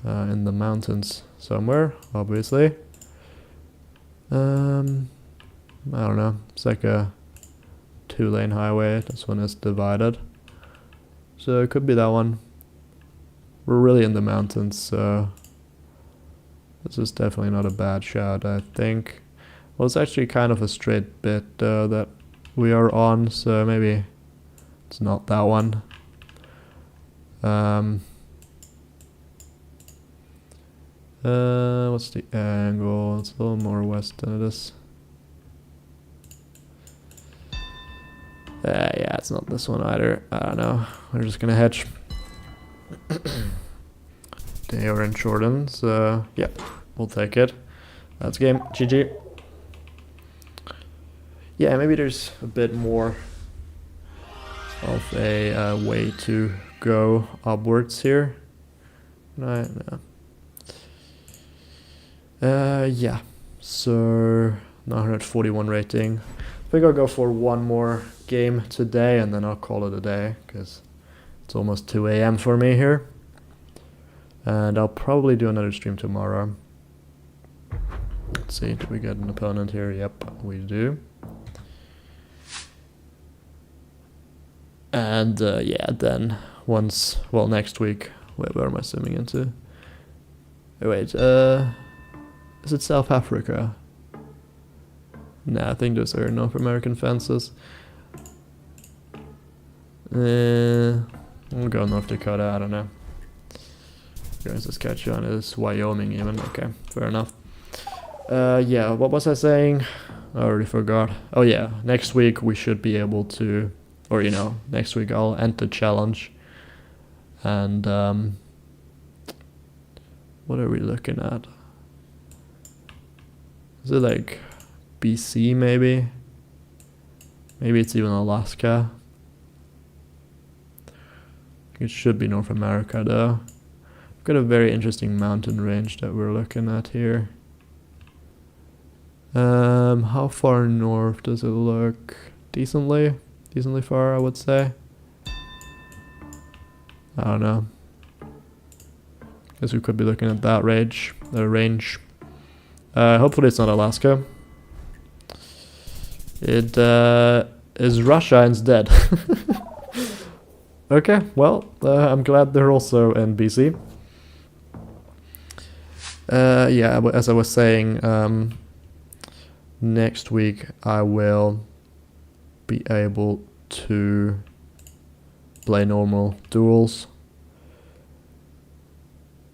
In the mountains somewhere, obviously. I don't know. It's like a 2-lane highway. This one is divided. So it could be that one. We're really in the mountains, so this is definitely not a bad shot, I think. Well, it's actually kind of a straight bit that we are on, so maybe it's not that one. What's the angle? It's a little more west than it is. Yeah, it's not this one either. I don't know. We're just gonna hedge. They are in Jordan, so yeah, we'll take it. That's game. GG. Yeah, maybe there's a bit more of a way to go upwards here. No. Yeah, so 941 rating. I think I'll go for one more game today and then I'll call it a day because it's almost 2 a.m. for me here. And I'll probably do another stream tomorrow. Let's see, do we get an opponent here? Yep, we do. And yeah, then once, well, next week, where am I swimming into? Oh, wait, is it South Africa? Nah, I think those are North American fences. We'll go North Dakota, I don't know. Saskatchewan is Wyoming even, okay, fair enough. Yeah, what was I saying? I already forgot. Oh yeah, next week we should be able to, or you know, next week I'll end the challenge. And what are we looking at? Is it like BC maybe? Maybe it's even Alaska. It should be North America though. We've got a very interesting mountain range that we're looking at here. How far north does it look? Decently far, I would say. I don't know. Guess we could be looking at that range. Hopefully it's not Alaska. It is Russia instead. Okay, well, I'm glad they're also in BC. Yeah, as I was saying, next week I will be able to play normal duels.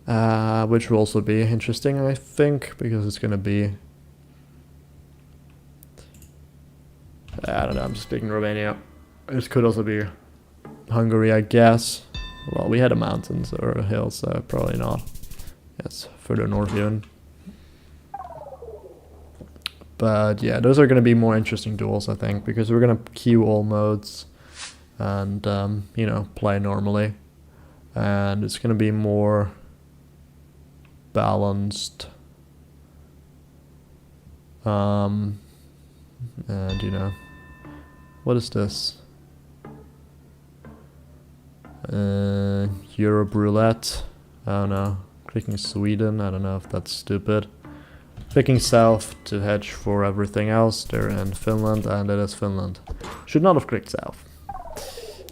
Which will also be interesting, I think, because it's gonna be... I don't know, I'm just speaking Romania. This could also be Hungary, I guess. Well, we had a mountains or a hill, so probably not. It's further north even. But yeah, those are going to be more interesting duels, I think, because we're going to queue all modes and, you know, play normally. And it's going to be more balanced. And, you know, what is this? Europe roulette. I don't know. Clicking Sweden. I don't know if that's stupid. Clicking south to hedge for everything else. They're in Finland, and it is Finland. Should not have clicked south.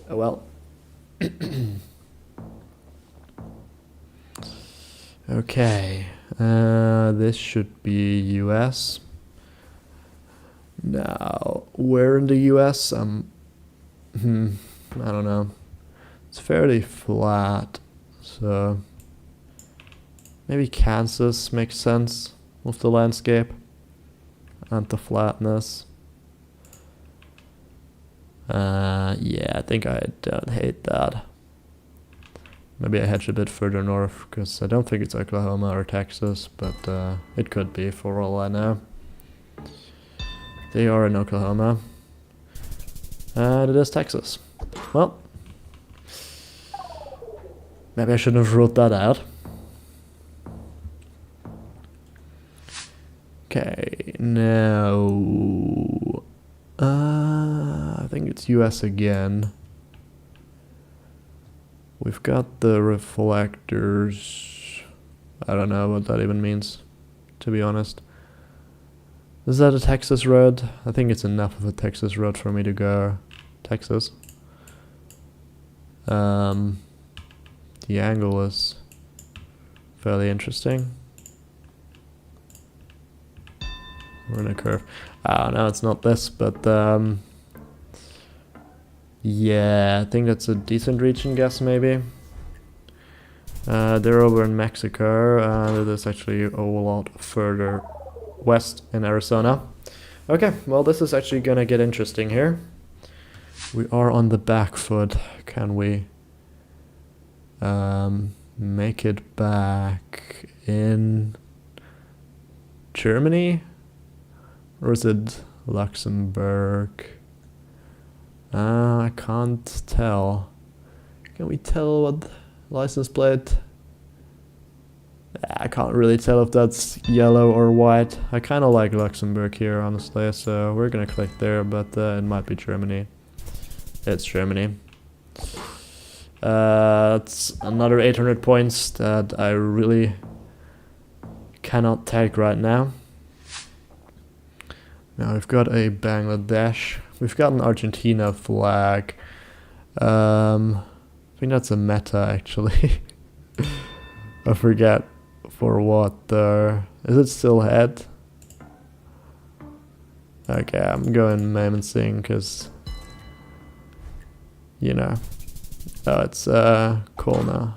Oh well. Okay. This should be US. Now, where in the US? I don't know. It's fairly flat, so maybe Kansas makes sense with the landscape and the flatness. Yeah, I think I don't hate that. Maybe I hedge a bit further north, because I don't think it's Oklahoma or Texas, but it could be for all I know. They are in Oklahoma. And it is Texas. Well, maybe I shouldn't have ruled that out. Okay, now I think it's US again. We've got the reflectors. I don't know what that even means, to be honest. Is that a Texas road? I think it's enough of a Texas road for me to go Texas. The angle is fairly interesting. We're in a curve. No, it's not this, but yeah, I think that's a decent region guess, maybe. They're over in Mexico, and it is actually a lot further west in Arizona. Okay, well, this is actually gonna get interesting here. We are on the back foot. Can we make it back in Germany? Or is it Luxembourg? I can't tell. Can we tell what license plate? I can't really tell if that's yellow or white. I kind of like Luxembourg here, honestly, so we're gonna click there, but it might be Germany. It's Germany. That's another 800 points that I really cannot take right now. Now we've got a Bangladesh. We've got an Argentina flag. I think that's a meta, actually. I forget for what though. Is it still head? Okay, I'm going Mymensingh because, you know. Oh, it's cool now.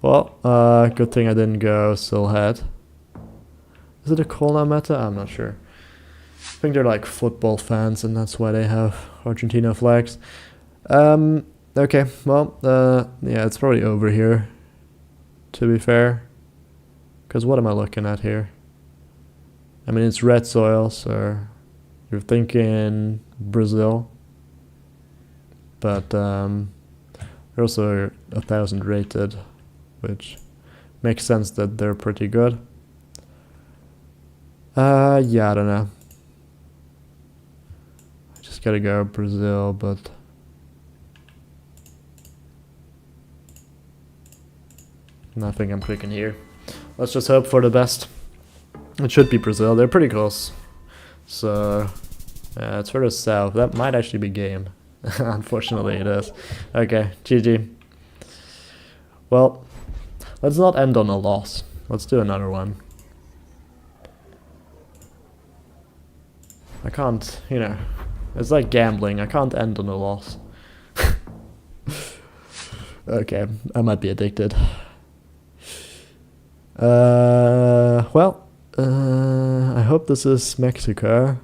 Well, good thing I didn't go still head. Is it a Kolna meta? I'm not sure. I think they're like football fans, and that's why they have Argentina flags. Okay, well, yeah, it's probably over here, to be fair. Because what am I looking at here? I mean, it's red soil, so you're thinking Brazil. But they're also 1,000 rated, which makes sense that they're pretty good. Yeah, I don't know. I just gotta go Brazil, but nothing I'm clicking here. Let's just hope for the best. It should be Brazil. They're pretty close. So, it's further south. That might actually be game. Unfortunately, it is. Okay, GG. Well, let's not end on a loss. Let's do another one. I can't, you know, it's like gambling. I can't end on a loss. Okay, I might be addicted. Well, I hope this is Mexico,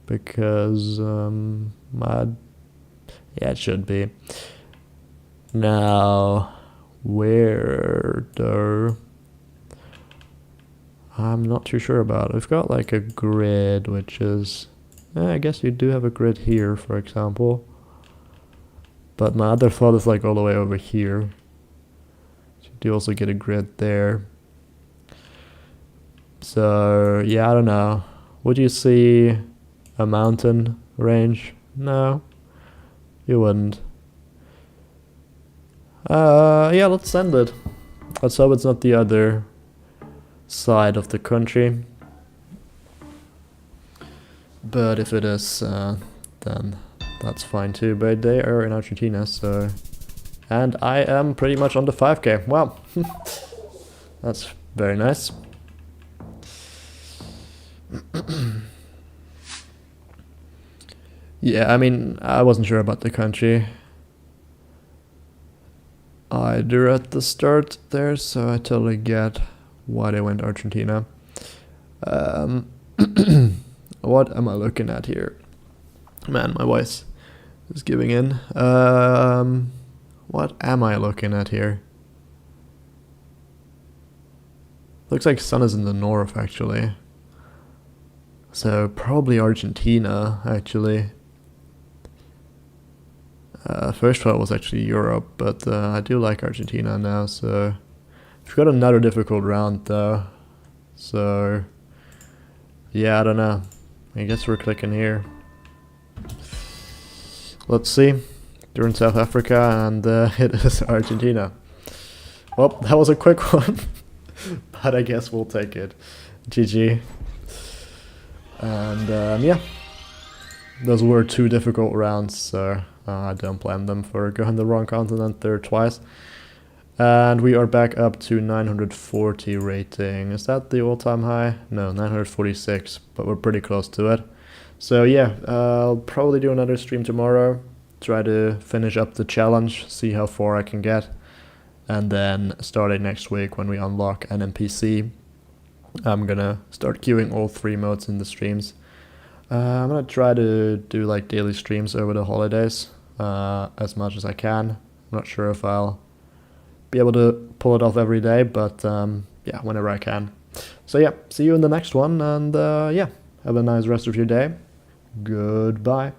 because yeah, it should be. Now, where though? I'm not too sure about. We've got like a grid, which is, I guess you do have a grid here, for example. But my other thought is like all the way over here. So you do also get a grid there. So, yeah, I don't know. Would you see a mountain range? No, you wouldn't. Yeah, let's send it. Let's hope it's not the other side of the country. But if it is, then that's fine too. But they are in Argentina, so... And I am pretty much on the 5k. Wow. That's very nice. Yeah, I mean, I wasn't sure about the country. either at the start there, so I totally get why they went Argentina. What am I looking at here? Man, my voice is giving in. What am I looking at here? Looks like sun is in the north, actually. So probably Argentina, actually. First thought was actually Europe, but I do like Argentina now, so... We've got another difficult round, though. So... Yeah, I don't know. I guess we're clicking here. Let's see. They're in South Africa, and it is Argentina. Well, that was a quick one. But I guess we'll take it. GG. And yeah. Those were 2 difficult rounds, so I don't blame them for going the wrong continent there twice. And we are back up to 940 rating. Is that the all-time high? No, 946, but we're pretty close to it. So yeah, I'll probably do another stream tomorrow. Try to finish up the challenge, see how far I can get. And then starting next week when we unlock NMPZ, I'm gonna start queuing all 3 modes in the streams. I'm gonna try to do like daily streams over the holidays as much as I can. I'm not sure if I'll be able to pull it off every day, but yeah, whenever I can. So yeah, see you in the next one, and yeah, have a nice rest of your day. Goodbye.